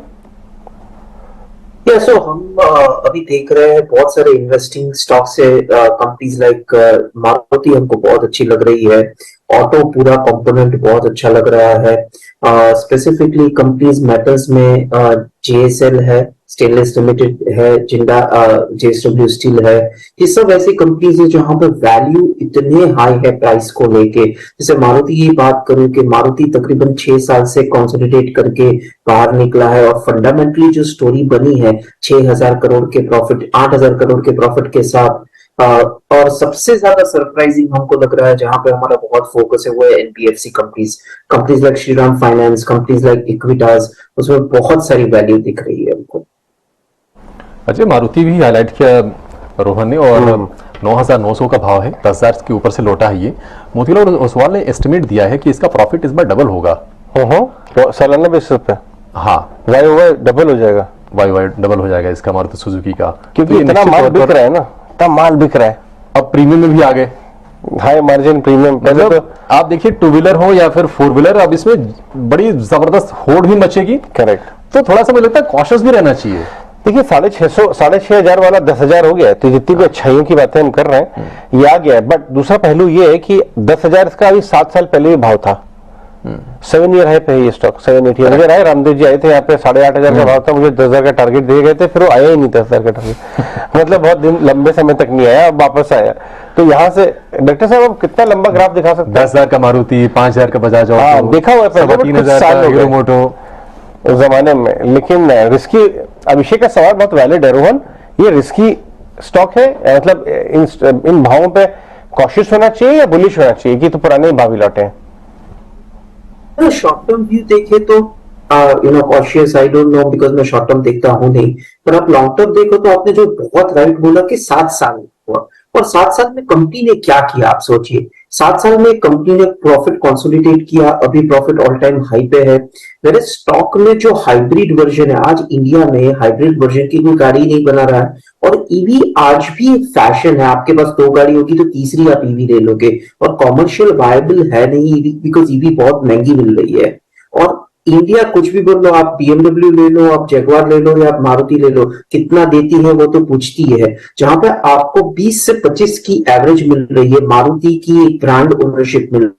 या सो हम अभी देख रहे हैं बहुत सारे इन्वेस्टिंग स्टॉक्स है, कंपनीज लाइक मारुति हमको बहुत अच्छी लग रही है, ऑटो पूरा कंपोनेंट बहुत अच्छा लग रहा है, स्पेसिफिकली कंपनीज मेटल्स में जेएसएल है, स्टेनलेस लिमिटेड है, जिंदा जेएसडब्ल्यू स्टील है, ये सब ऐसी कंपनीज है जहां पर वैल्यू इतने हाई है प्राइस को लेके। जैसे मारुति की बात करूं कि मारुति तकरीबन 6 साल से कंसोलिडेट करके बाहर निकला है और फंडामेंटली जो स्टोरी बनी है 6,000 करोड़ के प्रॉफिट, 8,000 करोड़ के प्रॉफिट के साथ, और सबसे ज्यादा सरप्राइजिंग हमको लग रहा है जहां पे हमारा बहुत फोकस है वो है NBFC companies, companies like Shriram finance, companies like Equitas, उसमें बहुत सारी वैल्यू दिख रही है हमको। अजय, मारुति भी हाईलाइट किया रोहन ने, और 9,900 का भाव है, 10,000 के ऊपर से लौटा है ये। मोतीलाल ओसवाल ने एस्टिमेट दिया है कि इसका प्रॉफिट इस बार डबल होगा। तो सालाना बेसिस पे हाँ, वाई डबल हो जाएगा, वाई डबल हो जाएगा इसका मारुति सुजुकी का, क्योंकि इतना माल बिक रहा है ना, इतना माल बिक रहा है। अब प्रीमियम में भी आ गए, हाई मार्जिन प्रीमियम। पहले मतलब तो आप देखिए टू व्हीलर हो या फिर फोर व्हीलर, अब इसमें बड़ी जबरदस्त होड़ भी मचेगी। करेक्ट, तो थोड़ा सा मुझे लगता है कॉशियस भी रहना चाहिए। देखिए 6,500 वाला 10,000 हो गया, तो जितनी भी अच्छाइयों की बातें हम कर रहे हैं ये आ गया है। बट दूसरा पहलू ये है कि 10,000 इसका अभी 7 साल पहले भी भाव था। 7 ईयर हाई पे है ये स्टॉक, 7-8 ईयर। मुझे आए रामदेव जी आए थे यहाँ पे, 8,500 का भाव था, मुझे 10,000 का टारगेट दिए गए थे, फिर वो आया ही नहीं 10,000 का टारगेट मतलब बहुत दिन लंबे समय तक नहीं आया, अब वापस आया। तो यहाँ से डॉक्टर साहब अब कितना लंबा ग्राफ दिखा सकते हैं? 10,000 का मारुति, 5,000 का बजाज ऑटो, हाँ, देखा हुआ है पहले, 3,000 का हीरो मोटो उस जमाने में। लेकिन रिस्की, अभिषेक का सवाल बहुत वैलिड है रोहन, ये रिस्की स्टॉक है, मतलब इन भावों पे कॉशियस होना चाहिए या बुलिश होना चाहिए कि तो पुराने भाव ही लौटे हैं? शॉर्ट टर्म व्यू देखे तो cautious, I don't know because मैं शॉर्ट टर्म देखता हूं नहीं, पर आप लॉन्ग टर्म देखो तो आपने जो बहुत राइट बोला कि 7 साल हुआ, और 7 साल में कंपनी ने क्या किया आप सोचिए। 7 साल में कंपनी ने प्रॉफिट कंसोलिडेट किया, अभी प्रॉफिट ऑल टाइम हाई पे है। मेरे स्टॉक में जो हाइब्रिड वर्जन है, आज इंडिया में हाइब्रिड वर्जन की कोई गाड़ी नहीं बना रहा है, और ईवी आज भी फैशन है। आपके पास 2 गाड़ी होगी तो तीसरी आप ईवी ले लोगे, और कॉमर्शियल वायबल है नहीं ईवी, बिकॉज ईवी बहुत महंगी मिल रही है। और इंडिया कुछ भी बोल लो, आप बीएमडब्ल्यू ले लो, आप जगुआर ले लो, या आप मारुति ले लो, कितना देती है वो तो पूछती है। जहां पे आपको 20 से 25 की एवरेज मिल रही है, मारुति की ब्रांड ओनरशिप मिल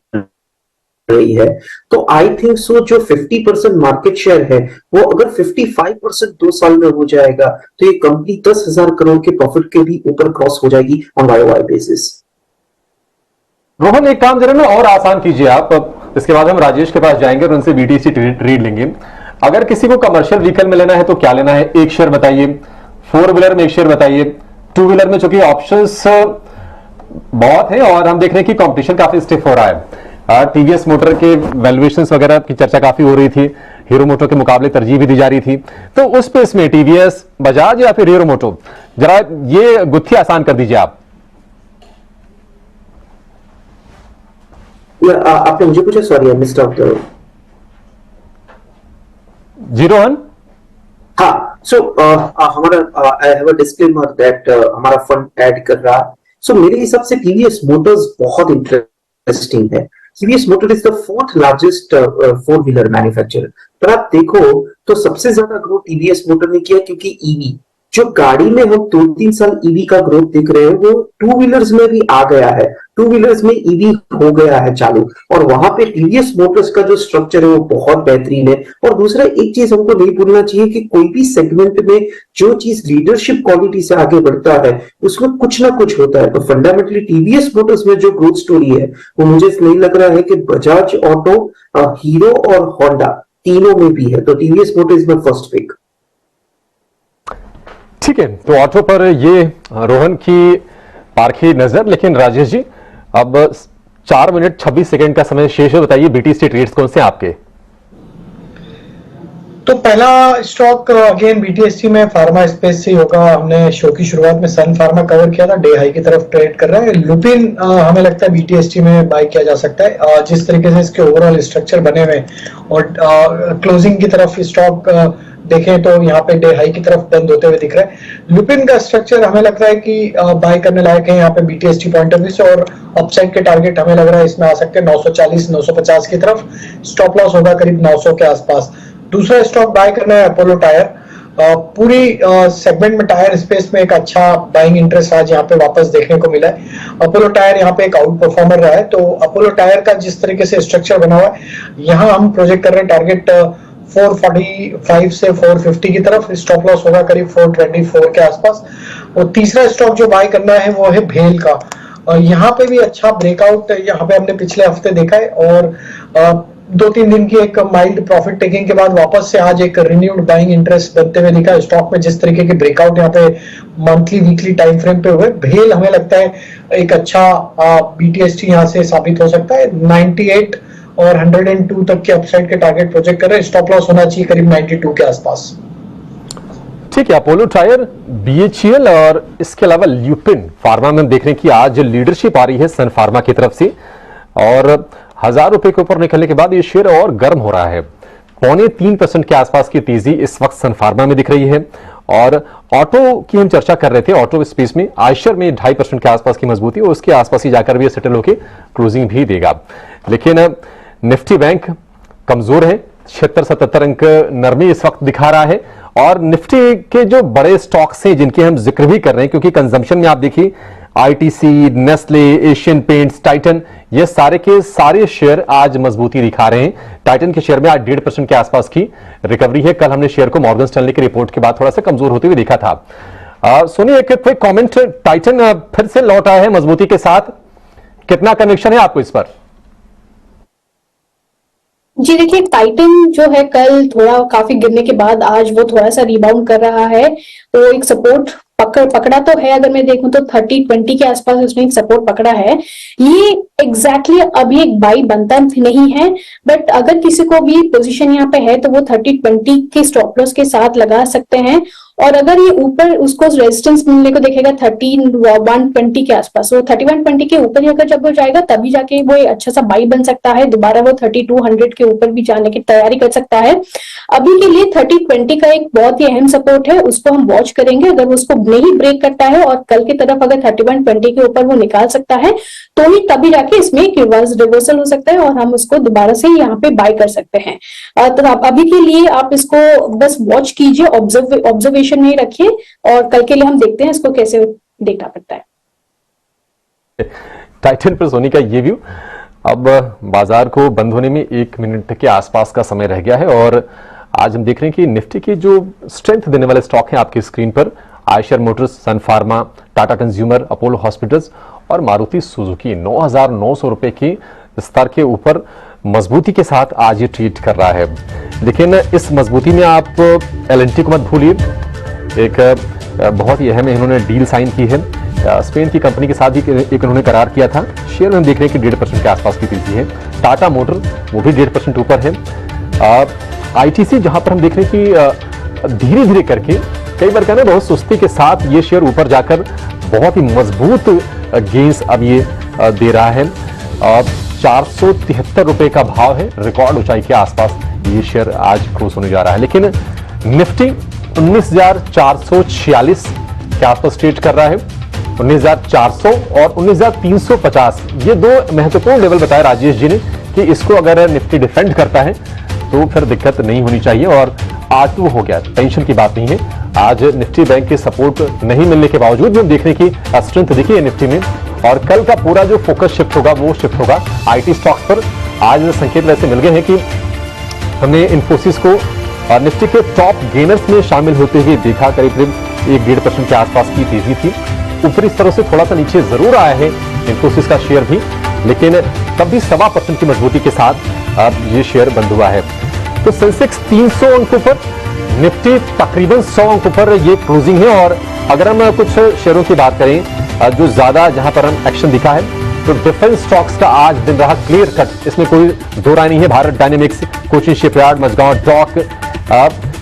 रही है, तो आई थिंक सो जो 50% मार्केट शेयर है वो अगर 55% 2 साल में हो जाएगा तो ये कंपनी 10,000 करोड़ के प्रॉफिट के भी ऊपर क्रॉस हो जाएगी ऑन वाई बेसिस। रोहन, एक काम जरा ना और आसान कीजिए आप, इसके बाद हम राजेश के पास जाएंगे और उनसे बीटीसी रीड लेंगे। अगर किसी को कमर्शियल व्हीकल में लेना है तो क्या लेना है? एक शेयर बताइए, 4 व्हीलर में एक शेयर बताइए, 2 व्हीलर में चूंकि ऑप्शंस बहुत है और हम देख रहे हैं कि कंपटीशन काफी स्टिफ हो रहा है। टीवीएस मोटर के वैल्यूएशंस वगैरह की चर्चा काफी हो रही थी, हीरो मोटो के मुकाबले तरजीह भी दी जा रही थी, तो उस पे इसमें टीवीएस, बजाज या फिर हीरो मोटो, जरा ये गुत्थी आसान कर दीजिए आप। आपने मुझे पूछा, sorry I missed out the ji Rohan. हाँ, सो हमारा I have a disclaimer that हमारा फंड ऐड कर रहा। सो मेरे हिसाब से टीवीएस मोटर्स बहुत इंटरेस्टिंग है। TVS motor is the 4th largest 4 wheeler manufacturer. पर आप देखो तो सबसे ज्यादा ग्रोथ टीवीएस मोटर ने किया, क्योंकि ईवी जो गाड़ी में हम 2-3 साल ईवी का ग्रोथ दिख रहे हैं वो 2 व्हीलर्स में भी आ गया है, 2 व्हीलर्स में ईवी हो गया है चालू, और वहां पे टीवीएस मोटर्स का जो स्ट्रक्चर है वो बहुत बेहतरीन है। और दूसरा एक चीज हमको नहीं भूलना चाहिए कि कोई भी सेगमेंट में जो चीज लीडरशिप क्वालिटी से आगे बढ़ता है उसमें कुछ ना कुछ होता है। तो फंडामेंटली टीवीएस मोटर्स में जो ग्रोथ स्टोरी है वो मुझे नहीं लग रहा है कि बजाज ऑटो, हीरो और होंडा तीनों में भी है। तो TVS motor is my first pick. ठीक है, तो ऑटो पर ये रोहन की पारखी नजर। लेकिन राजेश जी, अब 4 मिनट 26 सेकंड का समय शेष है, बताइए बीटीसी ट्रेड्स कौन से आपके? तो पहला स्टॉक अगेन बीटीएससी में फार्मा स्पेस से होगा। हमने शो की शुरुआत में सन फार्मा कवर किया था, डे हाई की तरफ ट्रेड कर रहा है। लुपिन हमें लगता है बीटीएससी में बाय किया जा सकता है, जिस तरीके से इसके ओवरऑल स्ट्रक्चर बने हुए और क्लोजिंग की तरफ स्टॉक देखें तो यहाँ पे डे हाई की तरफ बंद होते हुए दिख रहा है। लुपिन का स्ट्रक्चर हमें लग रहा है कि बाय करने लायक है यहाँ पे बीटीएसटी पॉइंट ऑफ व्यू से, और अपसाइड के टारगेट हमें लग रहा है इसमें आ सकते हैं 940-950 की तरफ। स्टॉप लॉस होगा करीब 900 के आसपास। दूसरा स्टॉक बाय करना है अपोलो टायर। पूरी सेगमेंट में टायर स्पेस में एक अच्छा बाइंग इंटरेस्ट आज यहाँ पे वापस देखने को मिला है। अपोलो टायर यहाँ पे एक आउट परफॉर्मर रहा है, तो अपोलो टायर का जिस तरीके से स्ट्रक्चर बना हुआ है, यहाँ हम प्रोजेक्ट कर रहे हैं टारगेट 445 से 450 की तरफ, स्टॉप लॉस होगा करीब 424 के आसपास। और तीसरा स्टॉक जो बाय करना है वो है भेल का। यहाँ पे भी अच्छा ब्रेकआउट यहाँ पे हमने पिछले हफ्ते देखा है, और 2-3 दिन की एक माइल्ड प्रॉफिट टेकिंग के बाद वापस से आज एक रिन्यूड बाइंग इंटरेस्ट बनते हुए दिखा स्टॉक में। जिस तरीके के ब्रेकआउट यहाँ पे मंथली वीकली टाइम फ्रेम पे हुए, भेल हमें लगता है एक अच्छा बीटीएसटी यहाँ से साबित हो सकता है। 98 और 102 तक के अपसाइड के टारगेट प्रोजेक्ट कर रहे हैं, स्टॉप लॉस होना चाहिए करीब 92 के आसपास। ठीक है, अपोलो टायर, बीएचईएल और इसके अलावा ल्यूपिन फार्मा में देख रहे हैं कि आज लीडरशिप आ रही है सन फार्मा की तरफ से, और 1000 रुपए के ऊपर निकलने के बाद ये शेयर और गर्म हो रहा है। 2.25% के आसपास की तेजी इस वक्त सन फार्मा में दिख रही है। और ऑटो की हम चर्चा कर रहे थे, ऑटो स्पेस में आयशर में 2.5% के आसपास की मजबूती, और उसके आसपास ही जाकर भी सेटल होकर क्लोजिंग भी देगा। लेकिन निफ्टी बैंक कमजोर है, 76-77 अंक नरमी इस वक्त दिखा रहा है। और निफ्टी के जो बड़े स्टॉक्स हैं जिनके हम जिक्र भी कर रहे हैं, क्योंकि कंजम्पशन में आप देखिए ITC, Nestle, Asian paints, Titan, ये सारे के सारे शेयर आज मजबूती दिखा रहे हैं। टाइटन के शेयर में आज 1.5% के आसपास की रिकवरी है। कल हमने शेयर को मॉर्गन स्टैनली की रिपोर्ट के बाद थोड़ा सा कमजोर होते हुए देखा था। सोनी, एक क्विक कमेंट, टाइटन फिर से लौट आया है मजबूती के साथ, कितना कन्विक्शन है आपको इस पर? जी देखिए, टाइटन जो है कल थोड़ा काफी गिरने के बाद आज वो थोड़ा सा रिबाउंड कर रहा है। तो एक सपोर्ट पकड़ा तो है, अगर मैं देखूं तो 30-20 के आसपास उसने एक सपोर्ट पकड़ा है। ये एग्जैक्टली अभी एक बाई बनता नहीं है, बट अगर किसी को भी पोजीशन यहाँ पे है तो वो 30-20 के स्टॉप लॉस के साथ लगा सकते हैं। और अगर ये ऊपर उसको रेजिस्टेंस मिलने को देखेगा 3120 के आसपास, वो 3120 के ऊपर अगर जब वो जाएगा तभी जाके वो एक अच्छा सा बाई बन सकता है। दोबारा वो 3200 के ऊपर भी जाने की तैयारी कर सकता है। अभी के लिए 3020 का एक बहुत ही अहम सपोर्ट है, उसको हम वॉच करेंगे। अगर वो उसको नहीं ब्रेक करता है और कल की तरफ अगर 3120 के ऊपर वो निकाल सकता है तो ही तभी जाके इसमें एक रिवर्सल हो सकता है और हम उसको दोबारा से यहाँ पे बाय कर सकते हैं। तो अभी के लिए आप इसको बस वॉच कीजिए, ऑब्जर्वेशन में रखिए, और कल के लिए हम देखते हैं इसको कैसे देखना पड़ता है। टाइटन पर सोनी का ये व्यू। अब बाजार को बंद होने में 1 मिनट के आसपास का समय रह गया है, और आज हम देख रहे हैं कि निफ्टी के जो स्ट्रेंथ देने वाले स्टॉक हैं आपकी स्क्रीन पर, Eicher Motors, Sun Pharma, Tata Consumer, Apollo Hospitals और मारुति सुजुकी 9,900 रुपए के स्तर के ऊपर मजबूती के साथ आज ये ट्रेड कर रहा है। लेकिन इस मजबूती में आप एल&टी को मत भूलिए, एक बहुत ही अहम इन्होंने डील साइन की है। स्पेन की कंपनी के साथ भी एक उन्होंने करार किया था। शेयर में हम देख रहे हैं कि 1.5% के आसपास की तेजी है। टाटा मोटर वो भी 1.5% ऊपर है। आईटीसी जहां पर हम देख रहे हैं कि धीरे धीरे करके, कई बार कहना बहुत सुस्ती के साथ ये शेयर ऊपर जाकर बहुत ही मजबूत गेंस अब ये दे रहा है। 473 रुपए का भाव है, रिकॉर्ड ऊंचाई के आसपास ये शेयर आज क्लोज होने जा रहा है। लेकिन निफ्टी 19,446 के आसपास ट्रेड कर रहा है। 19,400 और 19,350 ये दो महत्वपूर्ण लेवल बताए राजेश जी ने कि इसको अगर निफ्टी डिफेंड करता है तो फिर दिक्कत नहीं होनी चाहिए। और आज तो हो गया, टेंशन की बात नहीं है। आज निफ्टी बैंक के सपोर्ट नहीं मिलने के बावजूद भी हम देख रहे हैं कि स्ट्रेंथ दिखी है निफ्टी में, और कल का पूरा जो फोकस शिफ्ट होगा वो शिफ्ट होगा आईटी स्टॉक्स पर। आज संकेत वैसे मिल गए हैं कि हमने इन्फोसिस को और निफ्टी के टॉप गेनर्स में शामिल होते हुए देखा। करीब 1.5% के आसपास की तेजी थी। ऊपरी स्तरों से थोड़ा सा नीचे जरूर आया है इन्फोसिस का शेयर भी, लेकिन तब भी 1.25% की मजबूती के साथ अब ये शेयर बंद हुआ है। तो सेंसेक्स 300 अंकों पर, निफ्टी तकरीबन 100 अंकों पर ये क्लोजिंग है। और अगर हम कुछ शेयरों की बात करें जो ज्यादा जहां पर हम एक्शन दिखा है, तो डिफेंस स्टॉक्स का आज दिन रहा क्लियर कट, इसमें कोई दो राय नहीं है। Bharat Dynamics, Cochin Shipyard, Mazagon Dock,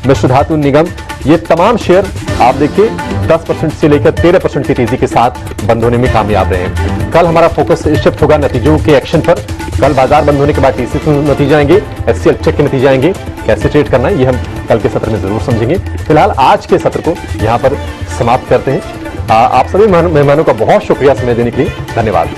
Mishra Dhatu Nigam, ये तमाम शेयर आप देखिए 10% से लेकर 13% की तेजी के साथ बंद होने में कामयाब रहे। कल हमारा फोकस शिफ्ट होगा नतीजों के एक्शन पर। कल बाजार बंद होने के बाद टीसीएस नतीजे आएंगे, एचसीएल चेक के नतीजे आएंगे, कैसे ट्रेड करना है ये हम कल के सत्र में जरूर समझेंगे। फिलहाल आज के सत्र को यहाँ पर समाप्त करते हैं। आप सभी मेहमानों का बहुत शुक्रिया समय देने के लिए, धन्यवाद।